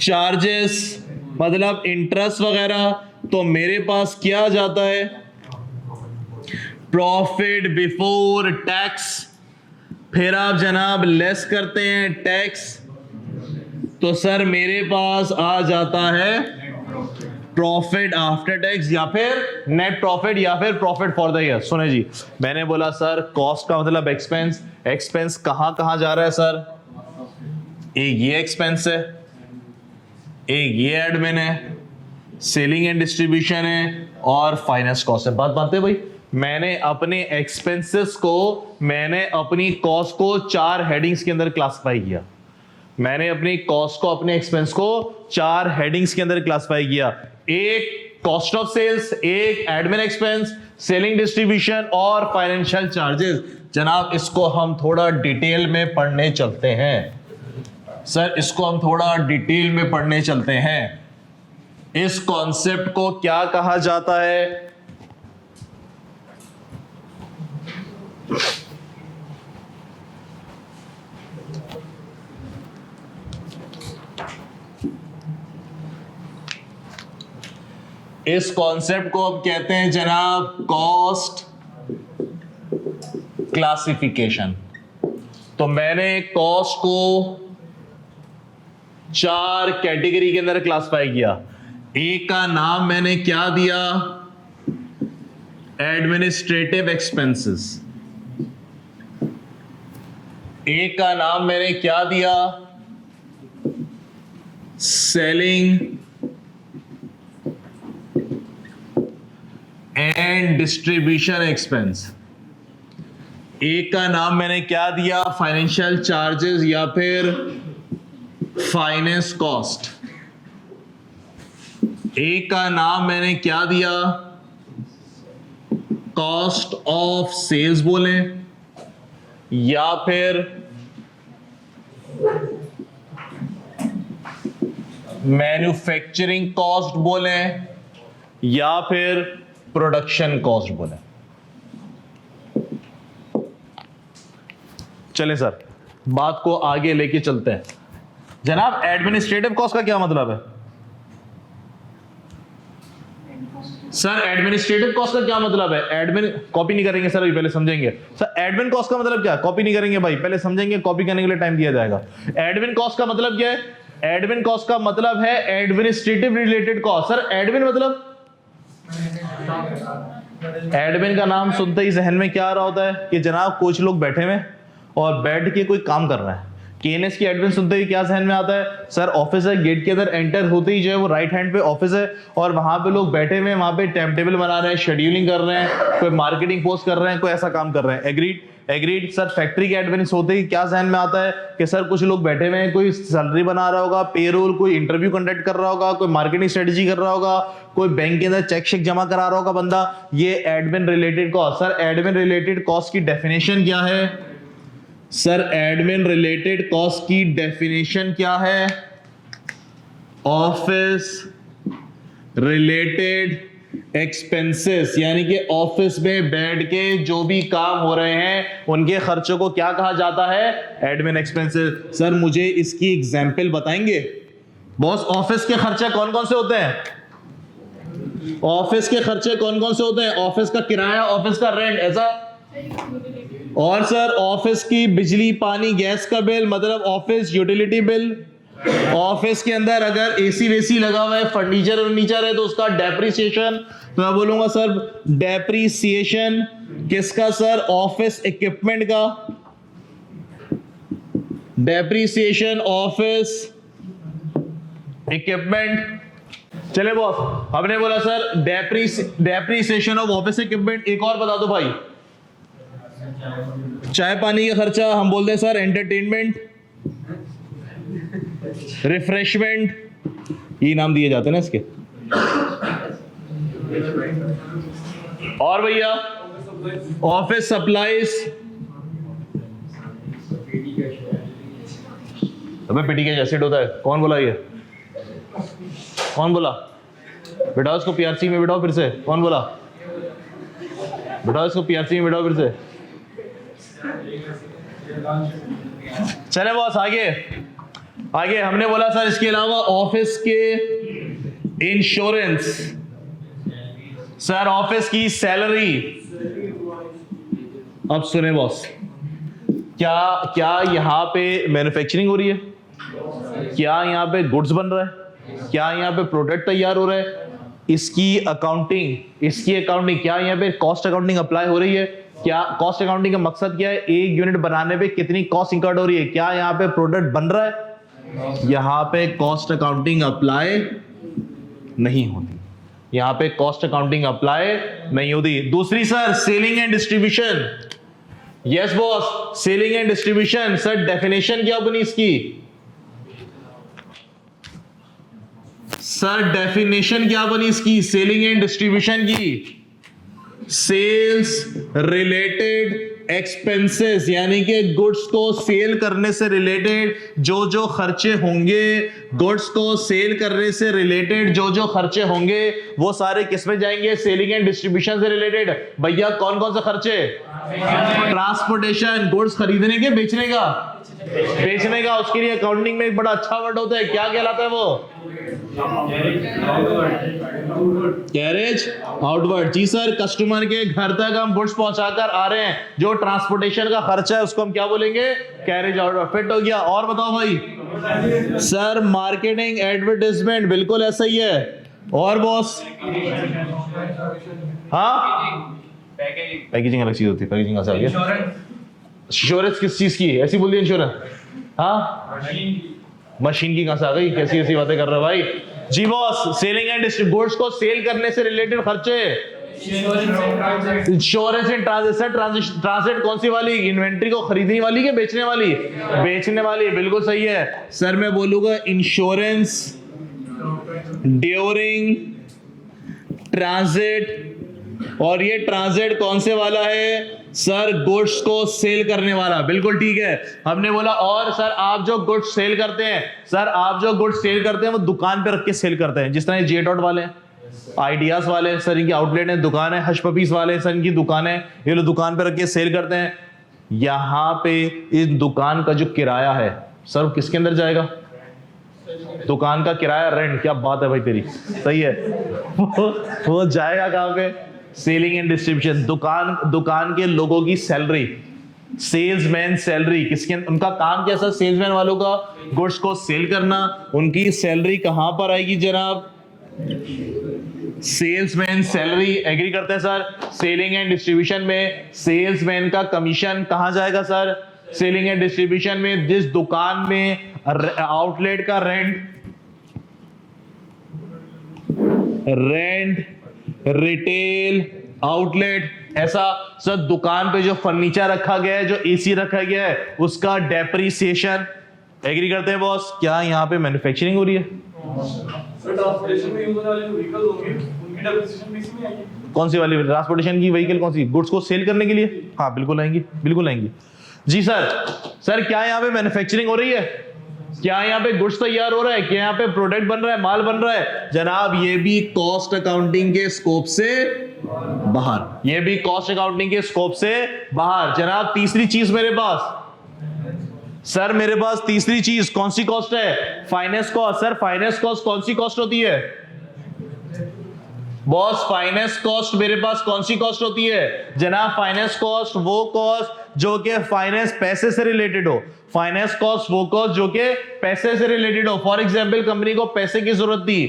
चार्जेस, मतलब इंटरेस्ट वगैरह, तो मेरे पास क्या आ जाता है? Profit before tax. फिर आप जनाब लेस करते हैं टैक्स, तो सर मेरे पास आ जाता है प्रॉफिट आफ्टर टैक्स या फिर नेट प्रॉफिट या फिर प्रॉफिट फॉर द ईयर। सुने जी, मैंने बोला सर कॉस्ट का मतलब एक्सपेंस। एक्सपेंस कहां कहां जा रहा है सर? एक ये एक्सपेंस है, एक ये एडमिन है, सेलिंग एंड डिस्ट्रीब्यूशन है और फाइनेंस कॉस्ट है। बात मानते हैं भाई? मैंने अपने एक्सपेंसेस को, मैंने अपनी कॉस्ट को 4 हेडिंग्स के अंदर क्लासिफाई किया। मैंने अपनी कॉस्ट को, अपने एक्सपेंस को 4 हेडिंग्स के अंदर क्लासिफाई किया। एक कॉस्ट ऑफ सेल्स, एक एडमिन एक्सपेंस, सेलिंग डिस्ट्रीब्यूशन और फाइनेंशियल चार्जेस। जनाब इसको हम थोड़ा डिटेल में पढ़ने चलते हैं। सर इसको हम थोड़ा डिटेल में पढ़ने चलते हैं। इस कॉन्सेप्ट को क्या कहा जाता है? इस कॉन्सेप्ट को अब कहते हैं जनाब कॉस्ट क्लासिफिकेशन। तो मैंने कॉस्ट को 4 कैटेगरी के अंदर क्लासिफाई किया। एक का नाम मैंने क्या दिया? Administrative expenses. एक का नाम मैंने क्या दिया? Selling and distribution expense. एक का नाम मैंने क्या दिया? फाइनेंशियल चार्जेस या फिर फाइनेंस कॉस्ट। एक का नाम मैंने क्या दिया? कॉस्ट ऑफ सेल्स बोले या फिर मैन्युफैक्चरिंग कॉस्ट बोले या फिर प्रोडक्शन कॉस्ट बोले। चले सर बात को आगे लेके चलते हैं। जनाब एडमिनिस्ट्रेटिव कॉस्ट का क्या मतलब है? सर एडमिनिस्ट्रेटिव कॉस्ट का क्या मतलब है? एडमिन कॉपी नहीं करेंगे सर, अभी पहले समझेंगे। सर एडमिन कॉस्ट का मतलब क्या? कॉपी नहीं करेंगे भाई, पहले समझेंगे, कॉपी करने के लिए टाइम दिया जाएगा। एडमिन कॉस्ट का मतलब क्या है? एडमिन कॉस्ट का मतलब है administrative related cost. Sir admin मतलब, एडमिन का नाम सुनते ही जहन में क्या आ रहा होता है कि जनाब कुछ लोग बैठे हुए और बैठ के कोई काम कर रहा है। केएनएस की एडमिन सुनते ही क्या जहन में आता है? सर ऑफिस है, गेट के अंदर एंटर होते ही जो है वो राइट हैंड पे ऑफिस है और वहां पे लोग बैठे हुए हैं, वहां पे टाइम टेबल बना रहे हैं, शेड्यूलिंग कर रहे हैं, कोई मार्केटिंग पोस्ट कर रहे हैं, कोई ऐसा काम कर रहे हैं। Agreed agreed. सर फैक्ट्री के एडमिन होते ही क्या जहन में आता है कि सर कुछ लोग बैठे हुए हैं, कोई सैलरी बना रहा होगा, पेरोल, कोई इंटरव्यू कंडक्ट कर रहा होगा, कोई मार्केटिंग स्ट्रेटेजी कर रहा होगा, कोई बैंक के अंदर चेक शेक जमा करा रहा होगा बंदा। ये admin related cost. Sir admin related cost की डेफिनेशन क्या है? सर एडमिन रिलेटेड कॉस्ट की डेफिनेशन क्या है? ऑफिस रिलेटेड एक्सपेंसेस, यानी कि ऑफिस में बैठ के जो भी काम हो रहे हैं उनके खर्चों को क्या कहा जाता है? Admin expenses. सर मुझे इसकी एग्जांपल बताएंगे? बॉस ऑफिस के खर्चे कौन कौन से होते हैं? ऑफिस के खर्चे कौन कौन से होते हैं? ऑफिस का किराया, ऑफिस का रेंट, ऐसा और सर ऑफिस की बिजली पानी गैस का बिल, मतलब ऑफिस यूटिलिटी बिल। ऑफिस के अंदर अगर एसी वेसी लगा हुआ है, फर्नीचर है, तो उसका डेप्रिसिएशन। तो मैं बोलूंगा सर डेप्रिसिएशन किसका सर? ऑफिस इक्विपमेंट का। Depreciation office equipment. चले बॉस, हमने बोला sir depreciation of office equipment. एक और बता दो भाई, चाय पानी का खर्चा हम बोलते हैं सर एंटरटेनमेंट, रिफ्रेशमेंट, ये नाम दिए जाते हैं ना इसके। और भैया ऑफिस सप्लाईज। अबे पीटी का एसिड होता है, कौन बोला ये? कौन बोला? बिठाओ इसको पीआरसी में, बिठाओ फिर से। कौन बोला? बिठाओ इसको पीआरसी में, बिठाओ फिर से। चले बॉस आगे आगे। हमने बोला सर इसके अलावा ऑफिस के इंश्योरेंस, सर ऑफिस की सैलरी। अब सुने बॉस, क्या क्या यहां पे मैन्युफैक्चरिंग हो रही है? क्या यहां पे गुड्स बन रहा है? क्या यहाँ पे प्रोडक्ट तैयार हो रहा है? इसकी अकाउंटिंग क्या यहाँ पे कॉस्ट अकाउंटिंग अप्लाई हो रही है? क्या कॉस्ट अकाउंटिंग का मकसद क्या है? एक यूनिट बनाने पे कितनी कॉस्ट इंकर्ड हो रही है? क्या यहाँ पे प्रोडक्ट बन रहा है? यहाँ पे कॉस्ट अकाउंटिंग अप्लाई नहीं होती। यहाँ पे कॉस्ट अकाउंटिंग अप्लाई नहीं होती। दूसरी sir selling and distribution. Yes boss, selling and distribution. Sir definition क्या बनी इसकी? सर डेफिनेशन क्या बनी इसकी सेलिंग एंड डिस्ट्रीब्यूशन की? सेल्स रिलेटेड एक्सपेंसेस, यानी कि गुड्स को सेल करने से रिलेटेड जो जो खर्चे होंगे, गुड्स को सेल करने से रिलेटेड जो जो खर्चे होंगे वो सारे किस में जाएंगे? सेलिंग एंड डिस्ट्रीब्यूशन से रिलेटेड। भैया कौन कौन से खर्चे? ट्रांसपोर्टेशन, गुड्स खरीदने के, बेचने का। बेचने का, उसके लिए अकाउंटिंग में एक बड़ा अच्छा वर्ड होता है, क्या कहलाता है वो? Carriage outward. जी सर, कस्टमर के घर तक हम गुड्स पहुंचाकर आ रहे हैं, जो ट्रांसपोर्टेशन का खर्चा है उसको हम क्या बोलेंगे? Carriage outward. फिट हो गया? और बताओ भाई। सर मार्केटिंग एडवर्टाइजमेंट, बिल्कुल ऐसा ही है। और बॉस? हाँ, पैकेजिंग अलग चीज होती है। पैकेजिंग कैसे आ गया? इंश्योरेंस किस चीज की? ऐसी बोल दी इंश्योरेंस। हाँ, मशीन की कहां से आ गई? कैसी कैसी बातें कर रहे हो भाई? जी बॉस, सेलिंग एंड गुड्स को सेल करने से रिलेटेड खर्चे। इंश्योरेंस एंड ट्रांजिट कौन सी वाली? इन्वेंट्री को खरीदने वाली के बेचने वाली? बेचने वाली, बिल्कुल सही है सर। मैं बोलूंगा इंश्योरेंस ड्यूरिंग ट्रांजिट। और ये ट्रांजिट कौन से वाला है सर? गुड्स को सेल करने वाला। बिल्कुल ठीक है, हमने बोला। और सर आप जो गुड्स सेल करते हैं, सर आप जो गुड्स सेल करते हैं वो दुकान पे रख के सेल करते हैं। जिस तरह जे डॉट वाले हैं, आइडियाज वाले हैं, सर इनकी आउटलेट है, दुकान है। हश पपीस वाले सर इनकी दुकान है, ये लोग दुकान पे रख के सेल करते हैं। यहाँ पे इस दुकान का जो किराया है सर किसके अंदर जाएगा? दुकान का किराया, रेंट। क्या बात है भाई तेरी, सही है। वो जाएगा कहां पे? Selling and distribution. दुकान के लोगों की सैलरी, सेल्समैन सैलरी किसके? उनका काम क्या सर? सेल्समैन वालों का गुड्स को सेल करना। उनकी सैलरी कहां पर आएगी जनाब? Salesman salary. एग्री करते हैं सर? सेलिंग एंड डिस्ट्रीब्यूशन में सेल्समैन का कमीशन कहां जाएगा सर? सेलिंग एंड डिस्ट्रीब्यूशन में। जिस दुकान में आउटलेट का रेंट रिटेल आउटलेट, ऐसा सर दुकान पे जो फर्नीचर रखा गया है, जो एसी रखा गया है, उसका डेप्रिसिएशन। एग्री करते हैं बॉस? क्या यहाँ पे मैन्युफैक्चरिंग हो रही है? ट्रांसपोर्टेशन में यूज होने वाले जो व्हीकल होंगे उनकी डेप्रिसिएशन भी इसमें आएगी। कौन सी वाली ट्रांसपोर्टेशन की व्हीकल? कौन सी? गुड्स को सेल करने के लिए? हाँ बिल्कुल आएंगी, बिल्कुल आएंगी। जी सर। सर क्या यहाँ पे मैन्युफैक्चरिंग हो रही है? क्या यहाँ पे गुड्स तैयार हो रहा है? क्या यहाँ पे प्रोडक्ट बन रहा है, माल बन रहा है? जनाब ये भी कॉस्ट अकाउंटिंग के स्कोप से बाहर। ये भी कॉस्ट अकाउंटिंग के स्कोप से बाहर। जनाब तीसरी चीज मेरे पास, सर मेरे पास तीसरी चीज कौन सी कॉस्ट है? Finance cost. Sir finance cost कौन सी कॉस्ट होती है? बॉस फाइनेंस कॉस्ट मेरे पास कौन सी कॉस्ट होती है जनाब? फाइनेंस कॉस्ट वो कॉस्ट जो कि फाइनेंस पैसे से रिलेटेड हो। फाइनेंस कॉस्ट वो कॉस्ट जो कि पैसे से रिलेटेड हो। फॉर एग्जांपल कंपनी को पैसे की जरूरत थी,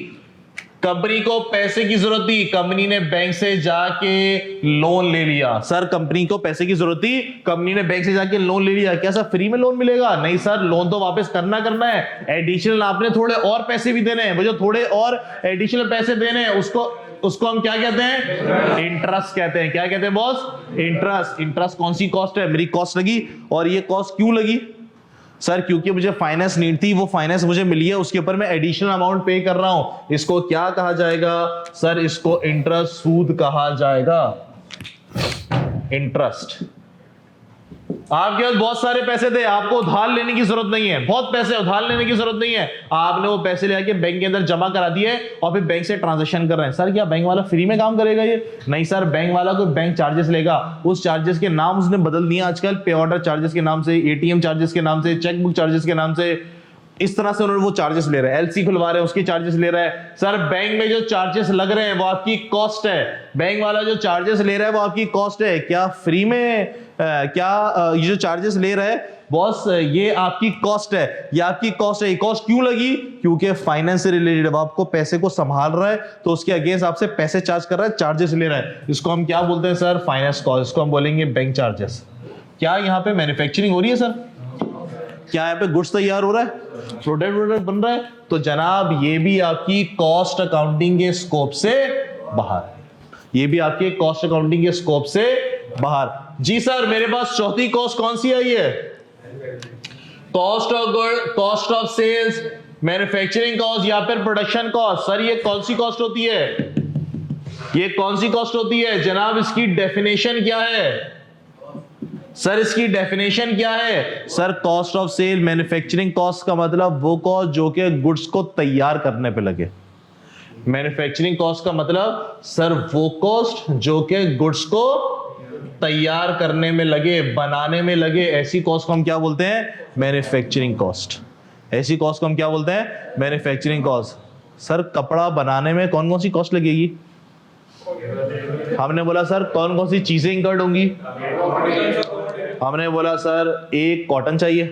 कंपनी को पैसे की जरूरत थी, कंपनी ने बैंक से जाके लोन ले लिया। सर कंपनी को पैसे की जरूरत थी, कंपनी ने बैंक से जाके लोन ले लिया, क्या सर फ्री में लोन मिलेगा? नहीं सर, लोन तो वापस करना है। एडिशनल आपने थोड़े और पैसे भी देने हैं। वो जो थोड़े और एडिशनल पैसे देने हैं उसको हम क्या कहते हैं? इंटरेस्ट कहते हैं। क्या कहते हैं बॉस? इंटरेस्ट। इंटरेस्ट कौन सी कॉस्ट है? मेरी कॉस्ट लगी। और ये कॉस्ट क्यों लगी? सर क्योंकि मुझे फाइनेंस नीड थी, वो फाइनेंस मुझे मिली है, उसके ऊपर मैं एडिशनल अमाउंट पे कर रहा हूं। इसको क्या कहा जाएगा? सर इसको इंटरेस्ट, सूद कहा जाएगा। इंटरेस्ट। आपके पास बहुत सारे पैसे थे, आपको उधार लेने की जरूरत नहीं है, बहुत पैसे उधार लेने की जरूरत नहीं है, आपने वो पैसे लेके बैंक के अंदर जमा करा दिए और फिर बैंक से ट्रांजैक्शन कर रहे हैं। सर क्या बैंक वाला फ्री में काम करेगा ये? नहीं सर, बैंक वाला कोई बैंक चार्जेस लेगा। उस चार्जेस के नाम उसने बदल दिए आजकल, पे ऑर्डर चार्जेस के नाम से, एटीएम चार्जेस के नाम से, चेकबुक चार्जेस के नाम से, इस तरह से उन्होंने वो चार्जेस ले रहे हैं। एलसी खुलवा रहे हैं उसकी चार्जेस ले रहा है। सर बैंक में जो चार्जेस लग रहे हैं वो आपकी कॉस्ट है। बैंक वाला जो चार्जेस ले रहा है वो आपकी कॉस्ट है। क्या फ्री में ये जो चार्जेस ले रहा है बॉस, ये आपकी कॉस्ट है, ये आपकी कॉस्ट है। ये कॉस्ट क्यों लगी? क्योंकि फाइनेंस से रिलेटेड, आपको पैसे को संभाल रहा है तो उसके अगेंस्ट आपसे पैसे चार्ज कर रहा है, चार्जेस ले रहा है। इसको हम क्या बोलते हैं सर? Finance cost. इसको हम बोलेंगे बैंक चार्जेस। क्या यहाँ पे मैन्युफैक्चरिंग हो रही है सर? क्या यहाँ पे गुड्स तैयार हो रहा है, प्रोडक्ट बन रहा है? तो जनाब ये भी आपकी कॉस्ट अकाउंटिंग के स्कोप से बाहर है। ये भी आपके कॉस्ट अकाउंटिंग के स्कोप से बाहर। जी सर, मेरे पास चौथी कॉस्ट कौन सी आई है? Cost of good, cost of sales, manufacturing cost या फिर प्रोडक्शन कॉस्ट। सर ये कौन सी कॉस्ट होती है? ये कौन सी कॉस्ट होती है जनाब? इसकी डेफिनेशन क्या है सर? इसकी डेफिनेशन क्या है? Sir cost of sale, manufacturing cost का मतलब वो कॉस्ट जो कि गुड्स को तैयार करने पे लगे। मैन्युफैक्चरिंग कॉस्ट का मतलब सर वो कॉस्ट जो कि गुड्स को तैयार करने में लगे, बनाने में लगे, ऐसी कॉस्ट को हम क्या बोलते हैं? Manufacturing cost. ऐसी कॉस्ट को हम क्या बोलते हैं? Manufacturing cost. सर कपड़ा बनाने में कौन कौन सी कॉस्ट लगेगी? हमने बोला सर कौन कौन सी चीजें इंकर्ड होंगी? हमने बोला सर एक कॉटन चाहिए,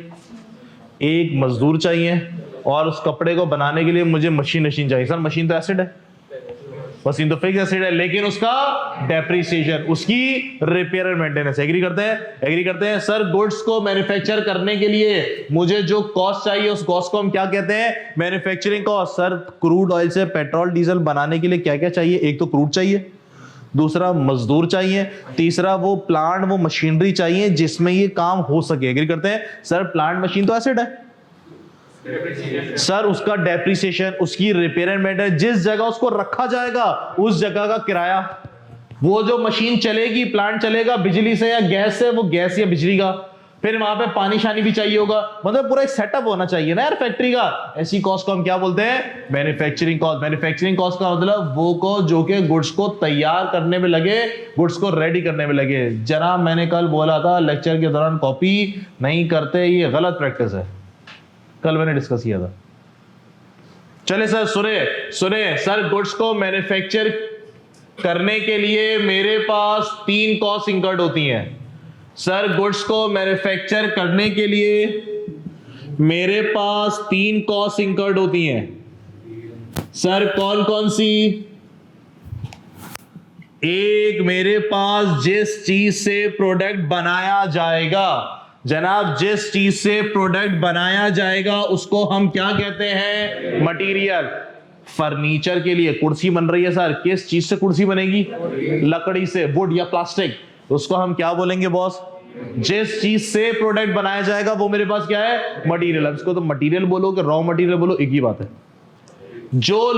एक मजदूर चाहिए, और उस कपड़े को बनाने के लिए मुझे मशीन चाहिए। सर मशीन तो एसिड है, मशीन तो फिक्स एसिड है, लेकिन उसका डेप्रिसिएशन, उसकी रिपेयर एंड मेंटेनेंस। एग्री करते हैं? एग्री करते हैं। सर गुड्स को मैन्युफैक्चर करने के लिए मुझे जो कॉस्ट चाहिए उस कॉस्ट को हम क्या कहते हैं? Manufacturing cost. Sir crude oil से पेट्रोल डीजल बनाने के लिए क्या क्या चाहिए? एक तो क्रूड चाहिए, दूसरा मजदूर चाहिए, तीसरा वो प्लांट, वो मशीनरी चाहिए जिसमें ये काम हो सके। एग्री करते हैं? सर प्लांट मशीन तो एसिड है, सर उसका डेप्रिसिएशन, उसकी रिपेयर एंड मेंटेनेंस, जिस जगह उसको रखा जाएगा उस जगह का किराया, वो जो मशीन चलेगी, प्लांट चलेगा बिजली से या गैस से, वो गैस या बिजली का, फिर वहां पे पानी शानी भी चाहिए होगा, मतलब पूरा एक सेटअप होना चाहिए ना यार फैक्ट्री का। ऐसी कॉस्ट को हम क्या बोलते हैं? Manufacturing cost. मैन्युफैक्चरिंग कॉस्ट का मतलब वो कॉस्ट जो कि गुड्स को तैयार करने में लगे, गुड्स को रेडी करने में लगे। जनाब मैंने कल बोला था लेक्चर के दौरान कॉपी नहीं करते, ये गलत प्रैक्टिस है, कल मैंने डिस्कस किया था। चले सर सुने सर, गुड्स को मैन्युफैक्चर करने के लिए मेरे पास 3 कॉस्ट इंकर्ड होती हैं। सर गुड्स को मैन्युफैक्चर करने के लिए मेरे पास 3 कॉस्ट इंकर्ड होती हैं। सर कौन कौन सी? एक, मेरे पास जिस चीज से प्रोडक्ट बनाया जाएगा, जनाब जिस चीज से प्रोडक्ट बनाया जाएगा उसको हम क्या कहते हैं? मटेरियल। फर्नीचर के लिए कुर्सी बन रही है सर, किस चीज से कुर्सी बनेगी? लकड़ी से, वुड या प्लास्टिक, उसको हम क्या बोलेंगे बॉस? जिस चीज से प्रोडक्ट बनाया जाएगा वो मेरे पास क्या है? मटेरियल। अब इसको तो मटेरियल बोलो कि रॉ मटेरियल बोलो, एक ही बात है। जो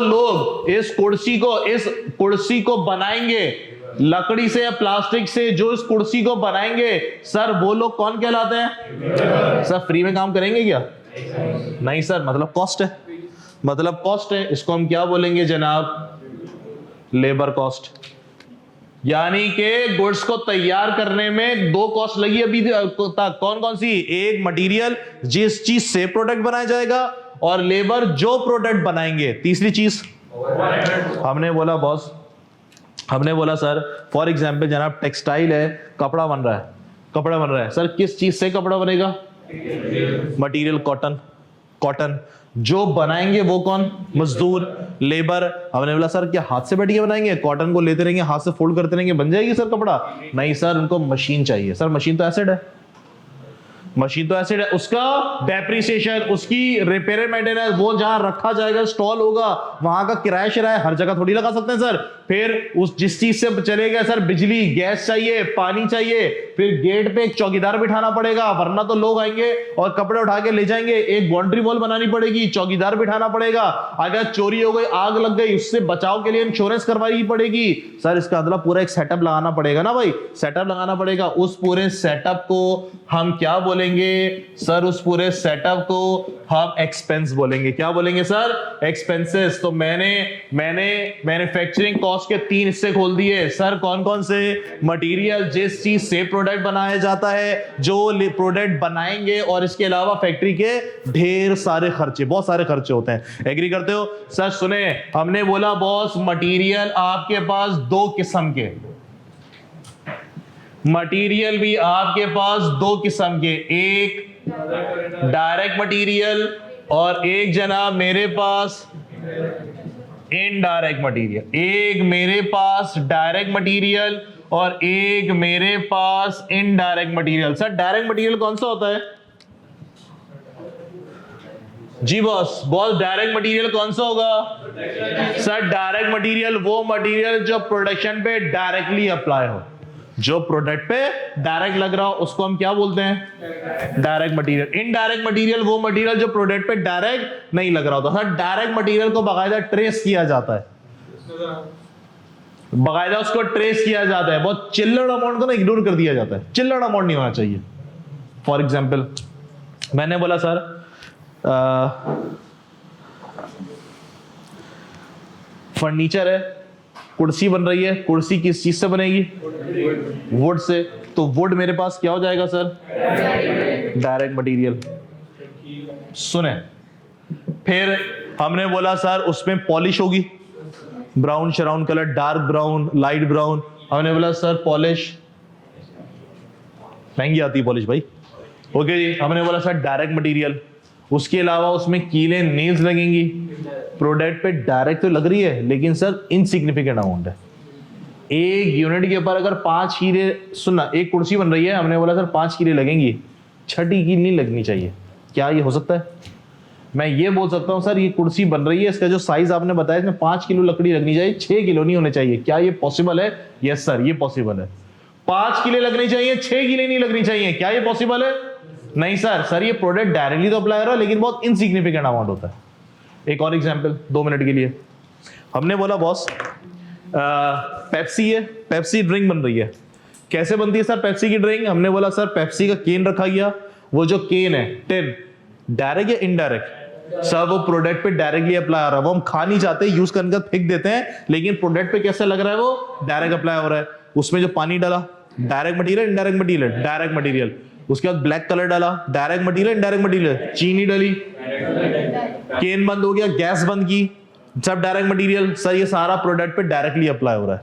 लोग इस कुर्सी को बनाएंगे लकड़ी से या प्लास्टिक से, जो इस कुर्सी को बनाएंगे सर वो लोग कौन कहलाते हैं? सर फ्री में काम करेंगे क्या? नहीं सर, मतलब कॉस्ट है, मतलब कॉस्ट है। इसको हम क्या बोलेंगे जनाब? Labour cost. यानी कि गुड्स को तैयार करने में 2 कॉस्ट लगी अभी तक। कौन कौन सी? एक मटेरियल जिस चीज से प्रोडक्ट बनाया जाएगा, और लेबर जो प्रोडक्ट बनाएंगे। तीसरी चीज हमने बोला बॉस, हमने बोला सर फॉर एग्जाम्पल जनाब टेक्सटाइल है, कपड़ा बन रहा है, कपड़ा बन रहा है सर, किस चीज से कपड़ा बनेगा? Material cotton, cotton. जो बनाएंगे वो कौन? मजदूर, लेबर। हमने बोला सर क्या हाथ से बैठ के बनाएंगे? कॉटन को लेते रहेंगे, हाथ से फोल्ड करते रहेंगे, बन जाएगी सर कपड़ा? नहीं सर, उनको मशीन चाहिए। सर मशीन तो एसिड है, मशीन तो एसिड है, उसका डेप्रिसिएशन, उसकी रिपेयर मेंटेनेंस, वो जहां रखा जाएगा, स्टॉल होगा, वहां का किराया शिराया हर जगह थोड़ी लगा सकते हैं सर। फिर उस जिस चीज से चलेगा सर, बिजली, गैस चाहिए, पानी चाहिए, फिर गेट पे एक चौकीदार बिठाना पड़ेगा, वरना तो लोग आएंगे और कपड़े उठा के ले जाएंगे। एक बाउंड्री वॉल बनानी पड़ेगी, चौकीदार बिठाना पड़ेगा, अगर चोरी हो गई, आग लग गई, उससे बचाव के लिए इंश्योरेंस करवानी पड़ेगी। सर इसका मतलब पूरा एक सेटअप लगाना पड़ेगा ना भाई, सेटअप लगाना पड़ेगा। उस पूरे सेटअप को हम क्या बोलेंगे सर? उस पूरे सेटअप को हम एक्सपेंस बोलेंगे। क्या बोलेंगे सर? एक्सपेंसेस। तो मैंने मैन्युफैक्चरिंग कॉस्ट के 3 हिस्से खोल दिए सर। कौन कौन से? मटेरियल, जिस चीज से प्रोडक्ट बनाया जाता है, जो प्रोडक्ट बनाएंगे, और इसके अलावा फैक्ट्री के ढेर सारे खर्चे, बहुत सारे खर्चे होते हैं। एग्री करते हो? सर सुने, हमने बोला बॉस मटेरियल आपके पास 2 किस्म के, मटेरियल भी आपके पास 2 किस्म के, एक डायरेक्ट मटेरियल और एक जनाब मेरे पास इनडायरेक्ट मटेरियल। एक मेरे पास डायरेक्ट मटेरियल और एक मेरे पास indirect material. Sir direct material कौन सा होता है? जी बॉस, बॉस डायरेक्ट मटेरियल कौन सा होगा? सर डायरेक्ट मटेरियल वो मटेरियल जो प्रोडक्शन पे डायरेक्टली अप्लाई हो, जो प्रोडक्ट पे डायरेक्ट लग रहा हो, उसको हम क्या बोलते हैं? Direct material. इनडायरेक्ट मटेरियल वो मटेरियल जो प्रोडक्ट पे डायरेक्ट नहीं लग रहा होता। सर डायरेक्ट मटेरियल को बाकायदा ट्रेस किया जाता है, बाकायदा उसको ट्रेस किया जाता है, बहुत चिल्लड़ अमाउंट को ना इग्नोर कर दिया जाता है, चिल्लड़ अमाउंट नहीं होना चाहिए। फॉर एग्जाम्पल मैंने बोला सर फर्नीचर है, कुर्सी बन रही है, कुर्सी किस चीज से बनेगी? Would say. तो वुड मेरे पास क्या हो जाएगा सर? Direct material. सुने, फिर हमने बोला सर उसमें पॉलिश होगी, ब्राउन शराउन colour, dark brown, light brown. हमने बोला सर पॉलिश महंगी आती है पॉलिश भाई, ओके जी। हमने बोला सर डायरेक्ट मटेरियल। उसके अलावा उसमें कीलें, नेल्स लगेंगी, प्रोडक्ट पे डायरेक्ट तो लग रही है लेकिन सर इनसिग्निफिकेंट अमाउंट है। एक यूनिट के ऊपर अगर 5 कीले, सुनना, एक कुर्सी बन रही है, हमने बोला सर 5 कीले लगेंगी, 6ठी कील नहीं लगनी चाहिए। क्या ये हो सकता है? मैं ये बोल सकता हूं सर ये कुर्सी बन रही है, इसका जो साइज आपने बताया इसमें 5 किलो लकड़ी लगनी चाहिए, 6 किलो नहीं होने चाहिए। क्या ये पॉसिबल है? यस सर ये पॉसिबल है। 5 किले लगनी चाहिए, 6 किले नहीं लगनी चाहिए। क्या ये पॉसिबल है? नहीं सर, सर ये प्रोडक्ट डायरेक्टली तो अप्लाई हो रहा है लेकिन बहुत इनसिग्निफिकेंट अमाउंट होता है। एक और एग्जांपल 2 मिनट के लिए। हमने बोला बॉस पेप्सी है, पेप्सी ड्रिंक बन रही है। कैसे बनती है सर पेप्सी की ड्रिंक? हमने बोला सर पेप्सी का केन रखा गया, वो जो केन है टिन, डायरेक्ट या इनडायरेक्ट? सर वो प्रोडक्ट पे डायरेक्टली अप्लाई हो रहा है, वो हम खा नहीं चाहते, यूज करने का फेंक देते हैं, लेकिन प्रोडक्ट पे कैसे लग रहा है? वो डायरेक्ट अप्लाई हो रहा है। उसमें जो पानी डाला, direct material, indirect material, direct material. उसके बाद ब्लैक कलर डाला, डायरेक्ट मटेरियल, इनडायरेक्ट मटेरियल। चीनी डाली, केन बंद हो गया, गैस बंद की, सब डायरेक्ट मटेरियल। सर ये सारा प्रोडक्ट पे डायरेक्टली अप्लाई हो रहा है।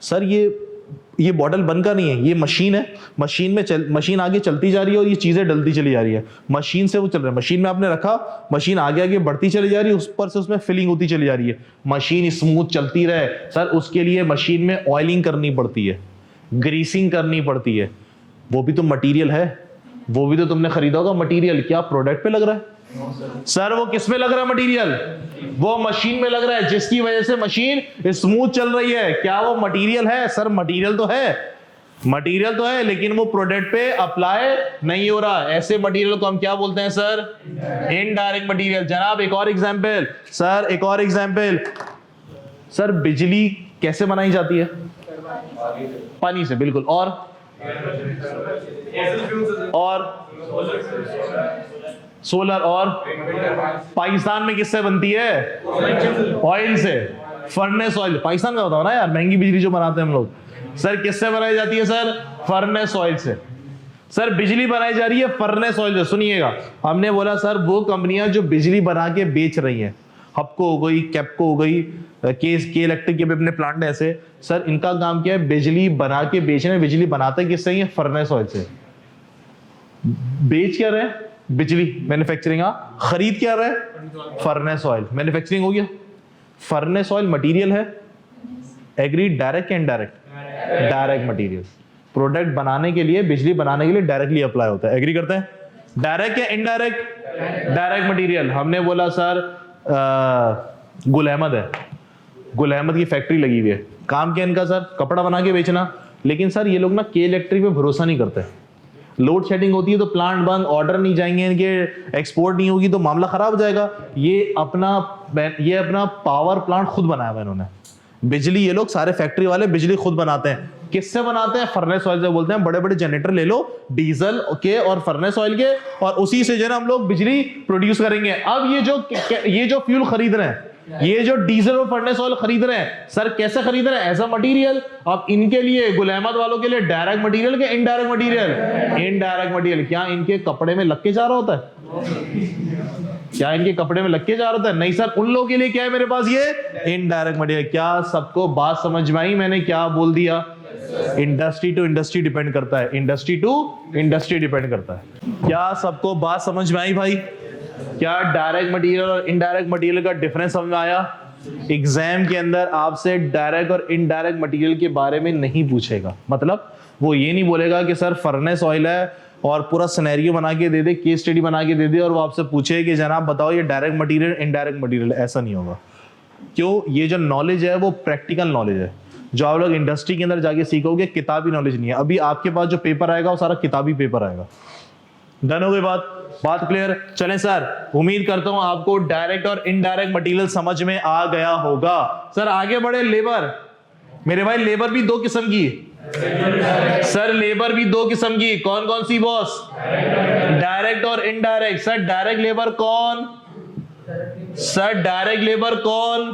सर ये बॉटल बंद का नहीं है, ये मशीन है, मशीन में मशीन आगे चलती जा रही है और ये चीजें डलती चली जा रही है, मशीन से वो चल रहा है। मशीन में आपने रखा, मशीन आगे आगे बढ़ती चली जा रही है, उस पर से उसमें फिलिंग होती चली जा रही है, मशीन स्मूथ चलती रहे। सर उसके लिए मशीन में ऑयलिंग करनी पड़ती है, ग्रीसिंग करनी पड़ती है। वो भी तो मटेरियल है, वो भी तो तुमने खरीदा होगा मटेरियल। क्या प्रोडक्ट पे लग रहा है? सर वो किस में लग रहा है मटेरियल? वो मशीन में लग रहा है, जिसकी वजह से मशीन स्मूथ चल रही है। क्या वो मटेरियल है? सर मटेरियल तो है, मटेरियल तो है, लेकिन वो प्रोडक्ट पे अप्लाई नहीं हो रहा। ऐसे मटेरियल को हम क्या बोलते हैं सर? Indirect material. जनाब एक और एग्जांपल सर, एक और एग्जांपल सर, बिजली कैसे बनाई जाती है? पानी से, बिल्कुल। और सोलर, और पाकिस्तान में किससे बनती है? ऑयल से, फर्नेस ऑयल। पाकिस्तान का बताओ ना यार, महंगी बिजली जो बनाते हैं हम लोग। सर किससे बनाई जाती है सर? फर्नेस ऑयल से। सर बिजली बनाई जा रही है फर्नेस ऑयल से। सुनिएगा, हमने बोला सर वो कंपनियां जो बिजली बना के बेच रही हैं, हपको हो गई, कैपको हो गई, के इलेक्ट्रिक के भी अपने प्लांट है ऐसे। सर इनका काम क्या है? बिजली बना के बेचना। बिजली बनाते किससे? ये फर्नेस ऑयल से। बेच क्या रहे हैं? बिजली, मैन्युफैक्चरिंग। खरीद क्या रहे हैं? फर्नेस ऑयल, मैन्युफैक्चरिंग हो गया। फर्नेस ऑयल मटेरियल है, एग्री, डायरेक्ट या इनडायरेक्ट? Direct material. प्रोडक्ट बनाने के लिए, बिजली बनाने के लिए डायरेक्टली अप्लाई होता है, एग्री करते हैं? डायरेक्ट या इनडायरेक्ट? Direct material. हमने बोला सर गुल अहमद है, गुल अहमद की फैक्ट्री लगी हुई है, काम क्या इनका सर? कपड़ा बना के बेचना। लेकिन सर ये लोग ना के इलेक्ट्रिक पे भरोसा नहीं करते। लोड शेडिंग होती है तो प्लांट बंद, ऑर्डर नहीं जाएंगे इनके, एक्सपोर्ट नहीं होगी तो मामला खराब हो जाएगा। ये अपना पावर प्लांट खुद बनाया हुआ इन्होंने। बिजली ये लोग सारे फैक्ट्री वाले बिजली खुद बनाते हैं। किससे बनाते हैं? फर्नेस ऑयल से। बोलते हैं बड़े बड़े जनरेटर ले लो डीजल के और फर्नेस ऑयल के, और उसी से जो है हम लोग बिजली प्रोड्यूस करेंगे। अब ये जो फ्यूल खरीद रहे हैं, ये जो डीजल और फर्नेस ऑयल खरीद रहे हैं, सर कैसे खरीद रहे हैं? As a material. अब इनके लिए, गुल अहमद वालों के लिए डायरेक्ट मटीरियल के इनडायरेक्ट मटीरियल? Indirect material. क्या इनके कपड़े में लग के जा रहा होता है? क्या इनके कपड़े में लग के जा रहा होता है? नहीं सर, उन लोगों के लिए क्या है मेरे पास? ये इनडायरेक्ट मटीरियल। क्या सबको बात समझ में आई? मैंने क्या बोल दिया? इंडस्ट्री टू इंडस्ट्री डिपेंड करता है, इंडस्ट्री टू इंडस्ट्री डिपेंड करता है। क्या सबको बात समझ में आई भाई? क्या डायरेक्ट मटेरियल और इनडायरेक्ट मटेरियल का डिफरेंस समझ में आया? एग्जाम के अंदर आपसे डायरेक्ट और इनडायरेक्ट मटेरियल के बारे में नहीं पूछेगा। मतलब वो ये नहीं बोलेगा कि सर फर्नेस ऑयल है और पूरा सिनेरियो बना के दे दे, केस स्टडी बना के दे दे और वो आपसे पूछे कि जनाब बताओ ये डायरेक्ट मटेरियल इनडायरेक्ट मटेरियल। ऐसा नहीं होगा। क्यों? ये जो नॉलेज है वो प्रैक्टिकल नॉलेज है, जो आप लोग इंडस्ट्री के अंदर जाके सीखोगे, किताबी नॉलेज नहीं है। अभी आपके पास जो पेपर आएगा वो सारा किताबी पेपर आएगा। डन हो गई बात क्लियर? चलें सर, उम्मीद करता हूं आपको डायरेक्ट और इनडायरेक्ट मटेरियल समझ में आ गया होगा। सर आगे बढ़े। लेबर, मेरे भाई लेबर भी दो किस्म की। सर लेबर भी दो किस्म की। कौन कौन सी बॉस? डायरेक्ट और इनडायरेक्ट। सर डायरेक्ट लेबर कौन? सर डायरेक्ट लेबर कौन?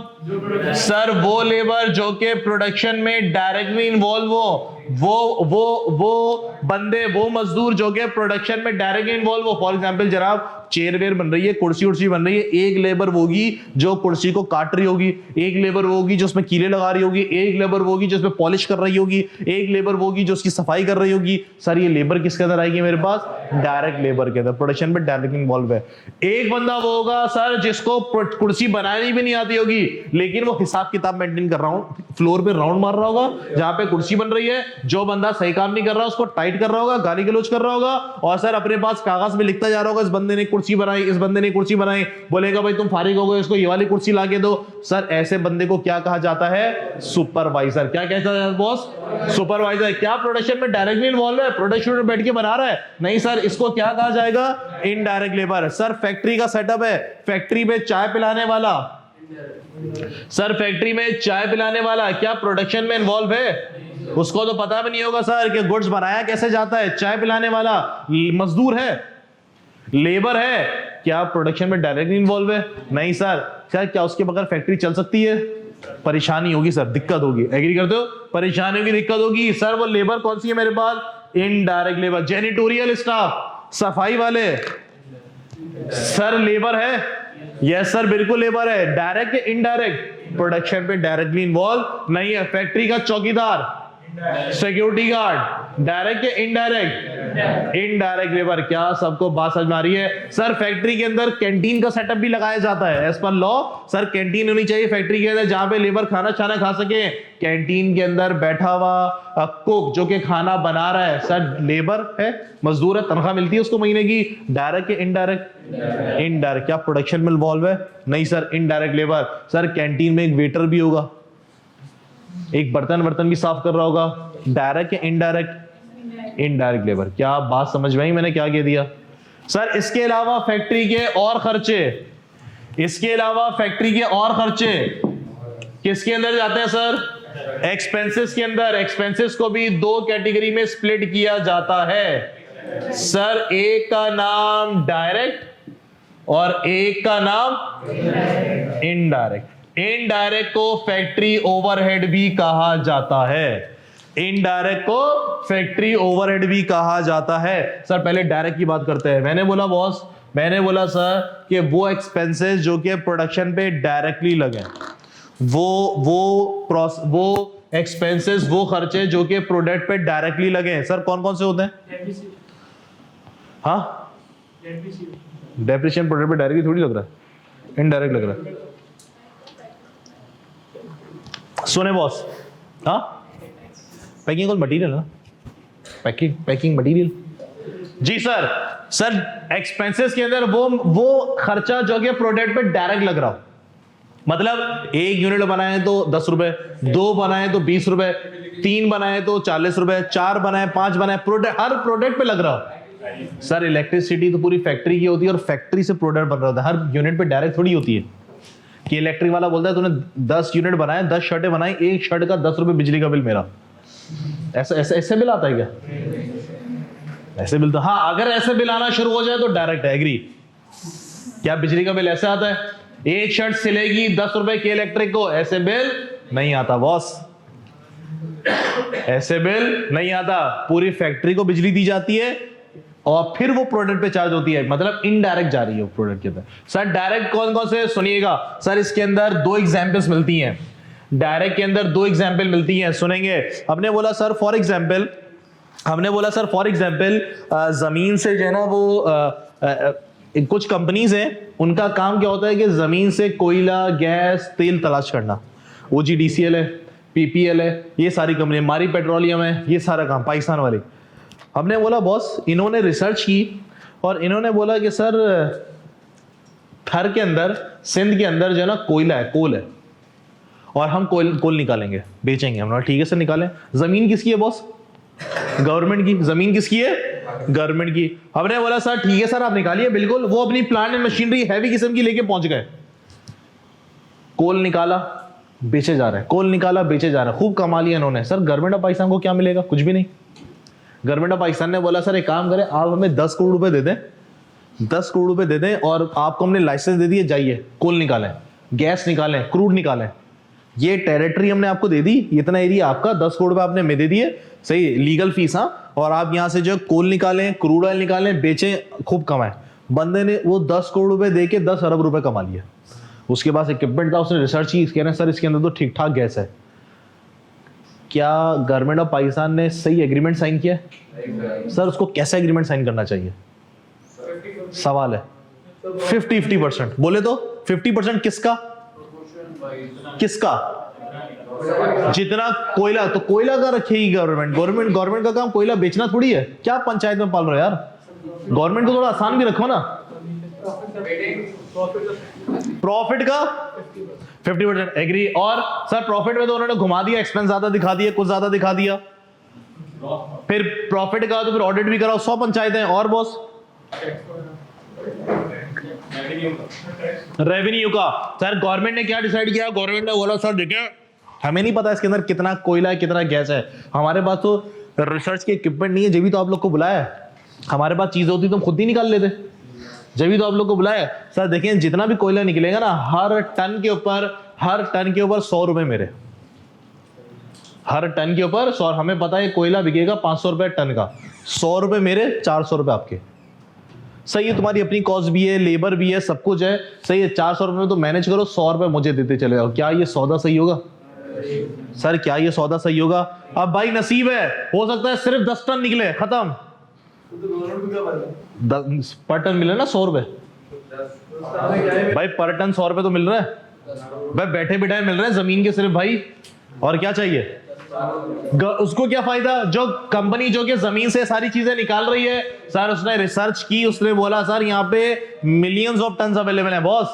सर वो लेबर जो के प्रोडक्शन में डायरेक्टली इन्वॉल्व हो, वो बंदे, वो मजदूर जो के प्रोडक्शन में डायरेक्टली इन्वॉल्व हो। फॉर एग्जांपल जनाब चेयर वेयर बन रही है, कुर्सी उर्सी बन रही है, एक लेबर होगी जो कुर्सी को काट रही होगी, एक लेबर होगी जो उसमें कीले लगा रही होगी, एक लेबर होगी जो उसमें पॉलिश कर रही होगी, एक लेबर होगी जो उसकी सफाई कर रही होगी। सर ये लेबर किसके अंदर आएगी मेरे पास? डायरेक्ट लेबर के अंदर, प्रोडक्शन में डायरेक्ट इन्वॉल्व है। एक बंदा वो होगा सर जिसको कुर्सी बनानी भी नहीं आती होगी, लेकिन वो हिसाब किताब मेंटेन कर रहा हूं, फ्लोर पे राउंड मार रहा होगा जहां पे कुर्सी बन रही है। जो बंदा सही काम नहीं कर रहा उसको टाइट कर रहा होगा, गाली गलौज कर रहा होगा, और सर अपने पास कागज में लिखता जा रहा होगा इस बंदे ने कुर्सी बनाई, इस बंदे ने कुर्सी बनाई। बोलेगा भाई तुम फारिग हो गए, इसको ये वाली कुर्सी ला के दो। सर ऐसे बंदे को क्या कहा जाता है? सुपरवाइजर। क्या कहता है बॉस? सुपरवाइजर। क्या प्रोडक्शन में डायरेक्टली इन्वॉल्व है, प्रोडक्शन में बैठ के बना रहा है? नहीं सर, इसको क्या कहा जाएगा? Indirect labour. सर फैक्ट्री का सेटअप है, फैक्ट्री में चाय पिलाने वाला, सर फैक्ट्री में चाय पिलाने वाला क्या प्रोडक्शन में इन्वॉल्व है? उसको तो पता भी नहीं होगा सर कि गुड्स बनाया कैसे जाता है। चाय पिलाने वाला मजदूर है, लेबर है, क्या प्रोडक्शन में डायरेक्टली इन्वॉल्व है? नहीं सर। क्या उसके बगैर फैक्ट्री चल सकती है? परेशानी होगी सर, दिक्कत होगी। एग्री करते हो? परेशानी होगी, दिक्कत होगी। सर वो लेबर कौन सी है मेरे पास? Indirect labour. जेनिटोरियल स्टाफ, सफाई वाले, सर लेबर है? यस सर बिल्कुल लेबर है। डायरेक्ट या इनडायरेक्ट? प्रोडक्शन पे डायरेक्टली इन्वॉल्व नहीं है। फैक्ट्री का चौकीदार, सिक्योरिटी गार्ड, डायरेक्ट या इनडायरेक्ट? Indirect labour. क्या सबको बात समझ में आ रही है? सर फैक्ट्री के अंदर कैंटीन का सेटअप भी लगाया जाता है as per law. Sir canteen होनी चाहिए फैक्ट्री के अंदर जहां पे लेबर खाना छाना खा सके। कैंटीन के अंदर बैठा हुआ कुक जो कि खाना बना रहा है, सर लेबर है, मजदूर है, तनख्वाह मिलती है उसको महीने की। डायरेक्ट या इनडायरेक्ट? इनडायरेक्ट। क्या प्रोडक्शन में इन्वॉल्व है? नहीं sir, indirect labour. Sir canteen में एक वेटर भी होगा, एक बर्तन भी साफ कर रहा होगा। डायरेक्ट या इनडायरेक्ट? Indirect labour. क्या बात समझ में आई मैंने क्या कह दिया? सर इसके अलावा फैक्ट्री के और खर्चे, इसके अलावा फैक्ट्री के और खर्चे किसके अंदर जाते हैं सर? एक्सपेंसेस के अंदर। एक्सपेंसेस को भी दो कैटेगरी में स्प्लिट किया जाता है सर, एक का नाम डायरेक्ट और एक का नाम इनडायरेक्ट। इनडायरेक्ट को फैक्ट्री ओवरहेड भी कहा जाता है। इनडायरेक्ट को फैक्ट्री ओवरहेड भी कहा जाता है। सर पहले डायरेक्ट की बात करते हैं। मैंने बोला बॉस मैंने बोला सर कि वो एक्सपेंसेस जो कि प्रोडक्शन पे डायरेक्टली लगे, वो एक्सपेंसेस, वो खर्चे जो कि प्रोडक्ट पे डायरेक्टली लगे हैं, सर कौन कौन से होते हैं? हाँ, डेप्रिसिएशन प्रोडक्ट पे डायरेक्टली थोड़ी लग रहा है, इनडायरेक्ट लग रहा है। सुने बॉस, हाँ पैकिंग और मटेरियल ना, पैकिंग मटेरियल जी सर। सर एक्सपेंसेस के अंदर वो खर्चा जो कि प्रोडक्ट पे डायरेक्ट लग रहा हो, मतलब एक यूनिट बनाए तो 10 रुपए, 2 बनाए तो 20 रुपए, 3 बनाए तो 40 रुपए, 4 बनाए, 5 बनाए, प्रोडक्ट हर प्रोडक्ट पे लग रहा हो। सर इलेक्ट्रिसिटी तो पूरी फैक्ट्री की होती है और फैक्ट्री से प्रोडक्ट बन रहा होता है, हर यूनिट पे डायरेक्ट थोड़ी होती है कि इलेक्ट्रिक वाला बोलता है तूने 10 यूनिट बनाए, 10 शर्टें बनाई, एक शर्ट का 10 रुपए बिजली का बिल मेरा। ऐसे बिल आता है क्या? ऐसे बिल तो हाँ, अगर ऐसे बिल आना शुरू हो जाए तो डायरेक्ट है, एग्री। क्या बिजली का बिल ऐसे आता है? एक शर्ट सिलेगी 10 रुपए की इलेक्ट्रिक को, ऐसे बिल नहीं आता बॉस, ऐसे बिल नहीं आता। पूरी फैक्ट्री को बिजली दी जाती है और फिर वो प्रोडक्ट पे चार्ज होती है, मतलब इनडायरेक्ट जा रही है वो प्रोडक्ट के अंदर। सर डायरेक्ट कौन कौन से सुनिएगा सर, इसके अंदर 2 एग्जांपल्स मिलती हैं, डायरेक्ट के अंदर 2 एग्जांपल मिलती हैं, सुनेंगे। हमने बोला सर फॉर एग्जांपल जमीन से जो है ना वो कुछ कंपनीज हैं, उनका काम क्या होता है कि जमीन से कोयला, गैस, तेल तलाश करना। OGDCL है, PPL है, ये सारी कंपनी, मारी पेट्रोलियम है, ये सारा काम पाकिस्तान वाली। हमने बोला बॉस, इन्होंने रिसर्च की और इन्होंने बोला कि सर थर के अंदर, सिंध के अंदर जो है ना कोयला है, कोल है, और हम कोल निकालेंगे, बेचेंगे। हमने ठीक है सर निकालें। जमीन किसकी है बॉस? गवर्नमेंट की। जमीन किसकी है? गवर्नमेंट की। हमने बोला सर ठीक है सर आप निकालिए, बिल्कुल। वो अपनी प्लांट एंड मशीनरी हैवी किस्म की लेके पहुंच गए, कोल निकाला, बेचे जा रहे हैं, कोल निकाला, बेचे जा रहे हैं, खूब कमा लिया इन्होंने। सर गवर्नमेंट ऑफ पाकिस्तान को क्या मिलेगा? कुछ भी नहीं। गवर्नमेंट ऑफ पाकिस्तान ने बोला सर एक काम करें, आप हमें 10 करोड़ रुपए दे दें, 10 करोड़ रुपए दे दें और आपको हमने लाइसेंस दे दिए, जाइए कोल निकालें, गैस निकालें, क्रूड निकालें, ये टेरिटरी हमने आपको दे दी, इतना एरिया आपका, 10 करोड़ रुपए आपने में दे दिए, सही लीगल फीस। हाँ, और आप यहां से जो कोल निकालें, क्रूड ऑयल निकालें, बेचें, खूब कमाएं। बंदे ने वो 10 करोड़ रुपए दे के 10 अरब रुपए कमा लिया। उसके पास इक्विपमेंट था, उसने रिसर्च की, कह रहे हैं सर इसके अंदर तो ठीक ठाक गैस है। क्या गवर्नमेंट ऑफ पाकिस्तान ने सही एग्रीमेंट साइन किया? सर उसको कैसा एग्रीमेंट साइन करना चाहिए? सवाल है। 50-50% बोले तो 50% किसका? जितना कोयला, तो कोयला का रखेगी गवर्नमेंट का काम कोयला बेचना थोड़ी है। क्या पंचायत में पाल रहे हो यार? गवर्नमेंट को थोड़ा आसान भी रखो ना। प्रॉफिट का 50% एग्री। और सर प्रॉफिट में तो उन्होंने घुमा दिया, एक्सपेंस ज्यादा दिखा दिया, कुछ ज्यादा दिखा दिया। फिर प्रॉफिट का तो फिर ऑडिट भी कराओ, 100 पंचायतें। और बॉस रेवेन्यू का सर गवर्नमेंट ने क्या डिसाइड किया? गवर्नमेंट ने बोला सर देखिए हमें नहीं पता इसके अंदर कितना कोयला है, कितना गैस है, हमारे पास तो रिसर्च के इक्विपमेंट नहीं है, जब भी तो आप लोग को बुलाया है। हमारे पास चीजें होती तो हम खुद ही निकाल लेते, जब भी तो आप लोग को बुलाया। सर देखिए जितना भी कोयला निकलेगा ना, हर टन के ऊपर 100 रुपए मेरे, हर टन के ऊपर 100। हमें पता है कोयला बिकेगा 500 रुपए टन का, 100 रुपए मेरे, 400 रुपए आपके। सही है, तुम्हारी अपनी कॉस्ट भी है, लेबर भी है, सब कुछ है, सही है। 400 रुपए में तो मैनेज करो, 100 रुपए मुझे देते चले जाओ। क्या ये सौदा सही होगा? सर क्या ये सौदा सही होगा? अब भाई नसीब है, हो सकता है सिर्फ 10 टन निकले, खत्म। पर टन मिले ना 100 रुपए भाई, पर टन 100 रुपए तो मिल रहा है भाई, बैठे बिठाए मिल रहे हैं जमीन के सिर्फ भाई। और क्या चाहिए उसको? क्या फायदा? जो कंपनी जो कि जमीन से सारी चीजें निकाल रही है, सर उसने रिसर्च की, उसने बोला सर यहाँ पे मिलियंस ऑफ टन्स अवेलेबल है बॉस,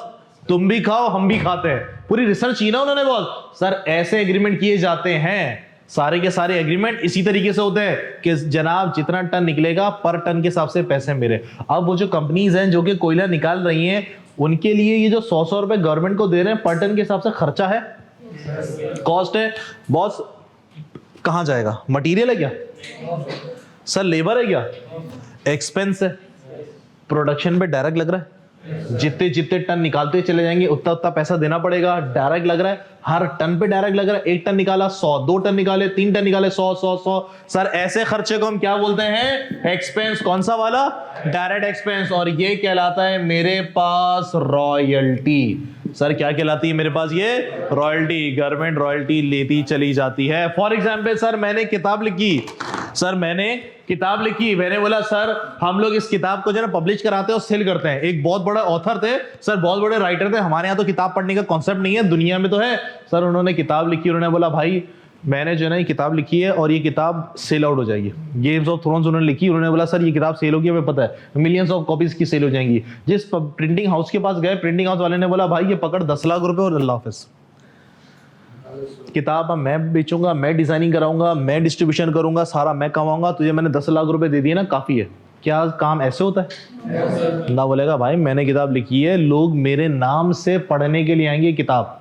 तुम भी खाओ हम भी खाते हैं। पूरी रिसर्च की ना उन्होंने बॉस। सर ऐसे एग्रीमेंट किए जाते हैं, सारे के सारे एग्रीमेंट इसी तरीके से होते हैं कि जनाब जितना टन निकलेगा पर टन के हिसाब से पैसे मेरे। अब वो जो कंपनीज हैं जो कि कोयला निकाल रही हैं, उनके लिए ये जो 100 रुपए गवर्नमेंट को दे रहे हैं पर टन के हिसाब से खर्चा है, कॉस्ट है बॉस। कहां जाएगा? मटेरियल है क्या सर? लेबर है क्या? एक्सपेंस है, प्रोडक्शन पे डायरेक्ट लग रहा है। जितने जितने टन निकालते चले जाएंगे उतना उतना पैसा देना पड़ेगा। डायरेक्ट लग रहा है, हर टन पे डायरेक्ट लग रहा है। 1 टन निकाला 100, 2 टन निकाले, 3 टन निकाले 100 100 100। सर ऐसे खर्चे को हम क्या बोलते हैं? एक्सपेंस। कौन सा वाला? Direct expense. और ये कहलाता है मेरे पास रॉयल्टी। सर क्या कहलाती है मेरे पास? ये रॉयल्टी। गवर्नमेंट रॉयल्टी लेती चली जाती है। फॉर एग्जाम्पल सर मैंने किताब लिखी, मैंने बोला सर हम लोग इस किताब को जो है पब्लिश कराते हैं और सेल करते हैं। एक बहुत बड़ा ऑथर थे सर, बहुत बड़े राइटर थे। हमारे यहाँ तो किताब पढ़ने का कॉन्सेप्ट नहीं है, दुनिया में तो है। सर उन्होंने किताब लिखी, उन्होंने बोला भाई मैंने जो है ना ये किताब लिखी है और ये किताब सेल आउट हो जाएगी। गेम्स ऑफ थ्रोन्स उन्होंने लिखी, उन्होंने बोला सर ये किताब सेल होगी, हमें पता है मिलियंस ऑफ कॉपीज की सेल हो जाएंगी। जिस प्रिंटिंग हाउस के पास गए, प्रिंटिंग हाउस वाले ने बोला भाई ये पकड़ 10 लाख रुपए और अल्लाह हाफिज। किताब मैं बेचूंगा, मैं डिजाइनिंग कराऊंगा, मैं डिस्ट्रीब्यूशन करूंगा, सारा मैं कमाऊंगा, तुझे मैंने 10 लाख रुपए दे दिए ना, काफी है। क्या काम ऐसे होता है? ना बोलेगा भाई मैंने किताब लिखी है, लोग मेरे नाम से पढ़ने के लिए आएंगे। किताब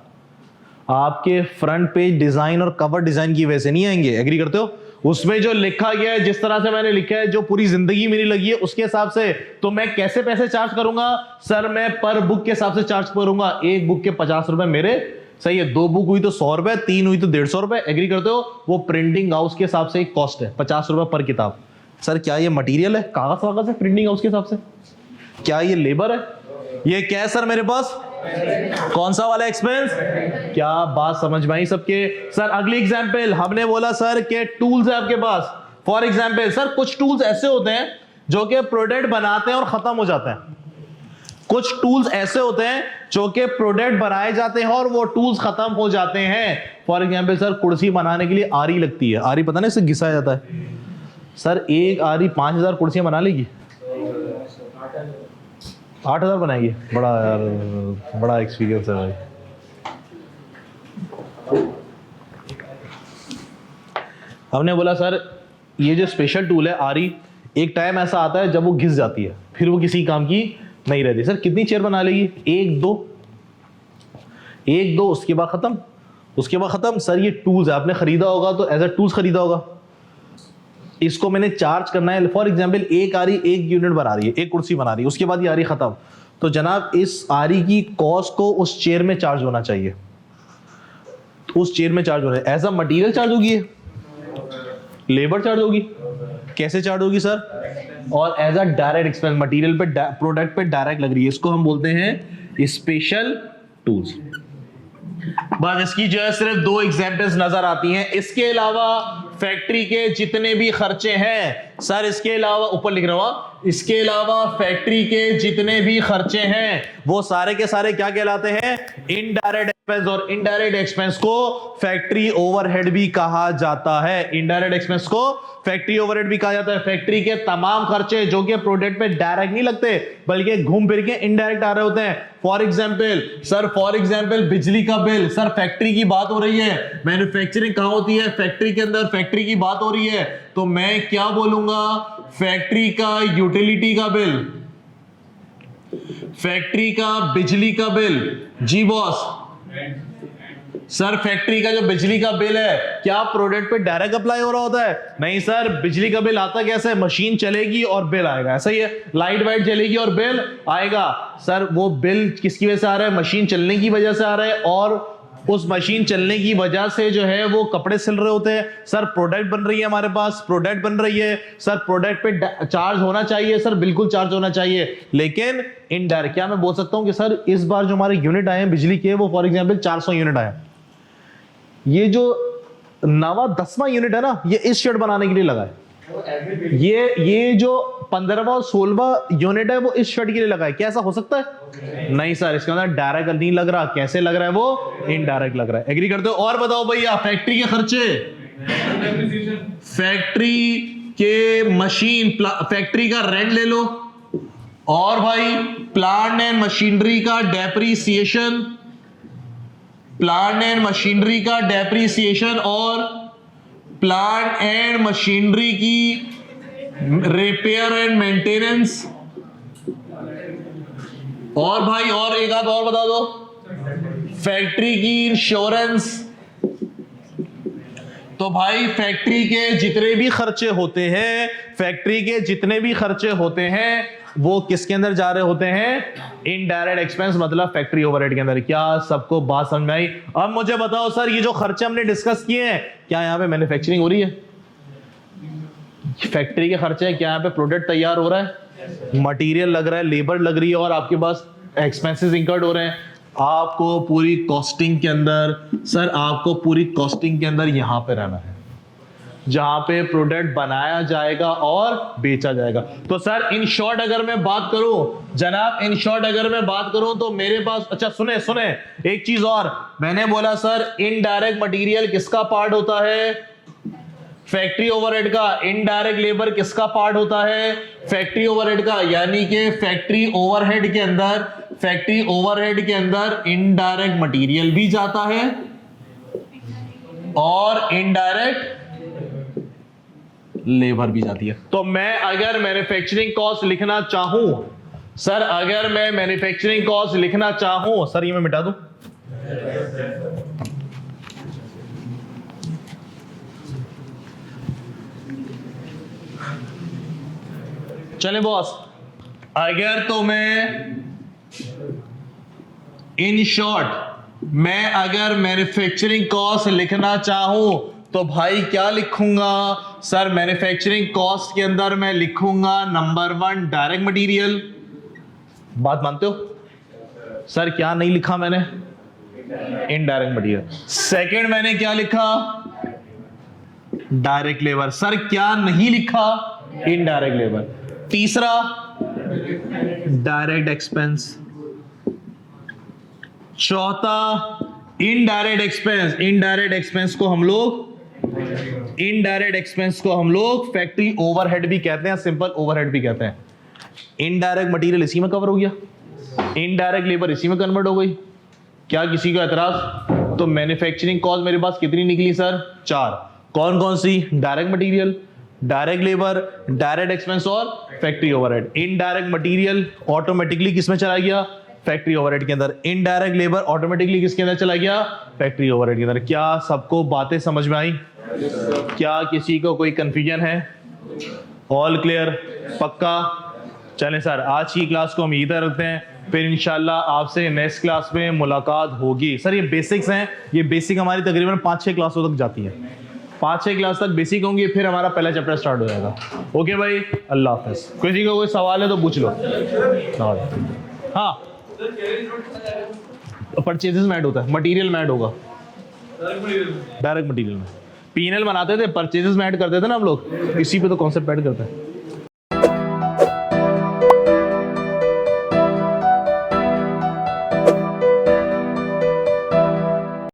आपके फ्रंट पेज डिजाइन और कवर डिजाइन की वजह से नहीं आएंगे। एग्री करते हो? उसमें जो लिखा गया है, जिस तरह से मैंने लिखा है, जो पूरी जिंदगी मेरी लगी है उसके हिसाब से, तो मैं कैसे पैसे चार्ज करूंगा? सर मैं पर बुक के हिसाब से चार्ज करूंगा। 1 बुक के 50 रुपए मेरे, सही है। 2 बुक हुई तो 100 रुपए, 3 हुई तो 150 रुपए। एग्री करते हो? वो प्रिंटिंग हाउस के हिसाब से एक कॉस्ट है 50 रुपए पर किताब। सर क्या ये मटेरियल है? कागज वागज है प्रिंटिंग हाउस के हिसाब से? क्या ये लेबर है? ये क्या है सर मेरे पास? कौन सा वाला एक्सपेंस? क्या बात समझ में आई सबके? सर अगली एग्जांपल, हमने बोला सर के टूल्स है आपके पास। फॉर एग्जांपल सर कुछ टूल्स ऐसे होते हैं जो कि प्रोडक्ट बनाते हैं और खत्म हो जाते हैं। कुछ टूल्स ऐसे होते हैं जो कि प्रोडक्ट बनाए जाते हैं और वो टूल्स खत्म हो जाते हैं। फॉर एग्जांपल सर कुर्सी बनाने के लिए आरी लगती है। आरी पता नहीं इससे घिसा जाता है। सर एक आरी 5000 कुर्सियां बना लेगी? 8000 बनाएगी? बड़ा यार, बड़ा एक्सपीरियंस है भाई। हमने बोला सर ये जो स्पेशल टूल है आरी, एक टाइम ऐसा आता है जब वो घिस जाती है, फिर वो किसी काम की नहीं रहती। सर कितनी चेयर बना लेगी? 1 2 उसके बाद खत्म, उसके बाद खत्म। सर ये टूल्स है, आपने खरीदा होगा तो एज अ टूल्स खरीदा होगा। इसको मैंने चार्ज करना है। फॉर एग्जांपल एक आरी 1 यूनिट बना रही है, एक कुर्सी बना रही है, उसके बाद ये आरी खत्म। तो जनाब इस आरी की कॉस्ट को उस चेयर में चार्ज होना चाहिए, तो उस चेयर में चार्ज होना है। एज अ मटीरियल चार्ज होगी, लेबर चार्ज होगी, कैसे चार्ज होगी सर? और as a direct expense, material पे प्रोडक्ट पे डायरेक्ट लग रही है। इसको हम बोलते हैं स्पेशल टूल्स। बस इसकी जो है सिर्फ 2 एग्जांपल्स नजर आती हैं। इसके अलावा फैक्ट्री के जितने भी खर्चे हैं सर, इसके अलावा ऊपर लिख रहा हूं, इसके अलावा फैक्ट्री के जितने भी खर्चे हैं वो सारे के सारे क्या कहलाते हैं? Indirect expense. और इनडायरेक्ट एक्सपेंस को फैक्ट्री ओवरहेड भी कहा जाता है। इनडायरेक्ट एक्सपेंस को फैक्ट्री ओवरहेड भी कहा जाता है। फैक्ट्री के तमाम खर्चे जो कि प्रोडक्ट पे डायरेक्ट नहीं लगते बल्कि घूम फिर के इनडायरेक्ट आ रहे होते हैं। फॉर एग्जांपल बिजली का बिल। सर फैक्ट्री की बात हो रही है, मैन्युफैक्चरिंग कहां होती है? फैक्ट्री के अंदर। फैक्ट्री की बात हो रही है तो मैं क्या बोलूंगा? फैक्ट्री का यूटिलिटी का बिल, फैक्ट्री का बिजली का बिल। जी बॉस। सर फैक्ट्री का जो बिजली का बिल है क्या प्रोडक्ट पे डायरेक्ट अप्लाई हो रहा होता है? नहीं सर, बिजली का बिल आता कैसे? मशीन चलेगी और बिल आएगा, ऐसा ही है। लाइट वाइट जलेगी और बिल आएगा। सर वो बिल किसकी वजह से आ रहा है? मशीन चलने की वजह से आ रहा है, और उस मशीन चलने की वजह से जो है वो कपड़े सिल रहे होते हैं। सर प्रोडक्ट बन रही है, हमारे पास प्रोडक्ट बन रही है। सर प्रोडक्ट पे चार्ज होना चाहिए, सर बिल्कुल चार्ज होना चाहिए, लेकिन इनडायरेक्ट। क्या मैं बोल सकता हूं कि सर इस बार जो हमारे यूनिट आए हैं बिजली के, वो फॉर एग्जांपल 400 यूनिट आए। ये जो 9वां 10वां यूनिट है ना, ये इस शेड बनाने के लिए लगा है। ये जो 15वां और 16वां यूनिट है वो इस शेड के लिए लगा है। क्या ऐसा हो सकता है? नहीं सर, इसके अंदर डायरेक्ट नहीं लग रहा। कैसे लग रहा है? वो इनडायरेक्ट लग रहा है। एग्री करते हो? और बताओ भैया फैक्ट्री के खर्चे, फैक्ट्री के मशीन, फैक्ट्री का रेंट ले लो, और भाई प्लांट एंड मशीनरी का डेप्रीसिएशन, प्लांट एंड मशीनरी का डेप्रीसिएशन, और प्लांट एंड मशीनरी की रिपेयर एंड मेंटेनेंस, और भाई और एक आध और बता दो, फैक्ट्री की इंश्योरेंस, तो भाई फैक्ट्री के जितने भी खर्चे होते हैं, फैक्ट्री के जितने भी खर्चे होते हैं वो किसके अंदर जा रहे होते हैं? इनडायरेक्ट एक्सपेंस, मतलब फैक्ट्री ओवरहेड के अंदर। क्या सबको बात समझ में आई? अब मुझे बताओ सर, ये जो खर्चे हमने डिस्कस किए हैं, क्या यहाँ पे मैन्युफैक्चरिंग हो रही है? फैक्ट्री के खर्चे हैं, क्या यहाँ पे प्रोडक्ट तैयार हो रहा है? मटेरियल लग रहा है, लेबर लग रही है, और आपके पास एक्सपेंसेस इंकर्ड हो रहे हैं। आपको पूरी कॉस्टिंग के अंदर, सर आपको पूरी कॉस्टिंग के अंदर यहां पे रहना है जहां पे प्रोडक्ट बनाया जाएगा और बेचा जाएगा। तो सर इन शॉर्ट अगर मैं बात करूं जनाब, इन शॉर्ट अगर मैं बात करूं तो मेरे पास, अच्छा सुने सुने एक चीज और, मैंने बोला सर इनडायरेक्ट मटेरियल किसका पार्ट होता है? फैक्ट्री ओवरहेड का। इनडायरेक्ट लेबर किसका पार्ट होता है? फैक्ट्री ओवरहेड का। यानी कि फैक्ट्री ओवरहेड के अंदर, फैक्ट्री ओवरहेड के अंदर इनडायरेक्ट मटेरियल भी जाता है और इनडायरेक्ट लेबर भी जाती है। तो मैं अगर मैन्युफैक्चरिंग कॉस्ट लिखना चाहूं, सर अगर मैं मैन्युफैक्चरिंग कॉस्ट लिखना चाहूं, सर ये मैं मिटा दूं, चले बॉस, अगर तो मैं इन शॉर्ट मैं अगर मैन्युफैक्चरिंग कॉस्ट लिखना चाहूं तो भाई क्या लिखूंगा? सर मैन्युफैक्चरिंग कॉस्ट के अंदर मैं लिखूंगा नंबर 1 डायरेक्ट मटेरियल। बात मानते हो? सर क्या नहीं लिखा मैंने? Indirect material. सेकंड मैंने क्या लिखा? Direct labour. सर क्या नहीं लिखा? Indirect labour. तीसरा डायरेक्ट एक्सपेंस। चौथा इनडायरेक्ट एक्सपेंस। इनडायरेक्ट एक्सपेंस को हम लोग फैक्ट्री ओवरहेड भी कहते हैं, सिंपल ओवरहेड भी कहते हैं। इनडायरेक्ट मटेरियल इसी में कवर हो गया, इनडायरेक्ट लेबर इसी में कन्वर्ट हो गई। क्या किसी को एतराज? तो मैन्युफैक्चरिंग कॉस्ट मेरे पास कितनी निकली सर? 4। कौन कौन सी? Direct material, direct labour, direct expense और factory overhead. Indirect material automatically किसमें चला गया? फैक्ट्री ओवरहेड के अंदर। इनडायरेक्ट लेबर ऑटोमेटिकली किसके अंदर चला गया? फैक्ट्री ओवरहेड के अंदर। क्या सबको बातें समझ में आई? क्या किसी को कोई कंफ्यूजन है? All clear? पक्का? चलें सर, आज की क्लास को हम इधर रखते हैं, फिर इंशाल्लाह आपसे नेक्स्ट क्लास में मुलाकात होगी। सर ये बेसिक्स हैं, ये बेसिक हमारी तकरीबन 5-6 क्लासों तक जाती है। 5-6 क्लास तक बेसिक होंगी, फिर हमारा पहला चैप्टर स्टार्ट हो जाएगा। ओके भाई, अल्लाह हाफ़िज़। किसी को कोई सवाल है तो पूछ लो। हाँ, परचेजेस में ऐड होता है, मटेरियल में ऐड होगा, डायरेक्ट मटेरियल में। पीएनएल बनाते थे, परचेजेस में ऐड करते थे ना हम लोग, इसी पे तो कॉन्सेप्ट ऐड करते हैं।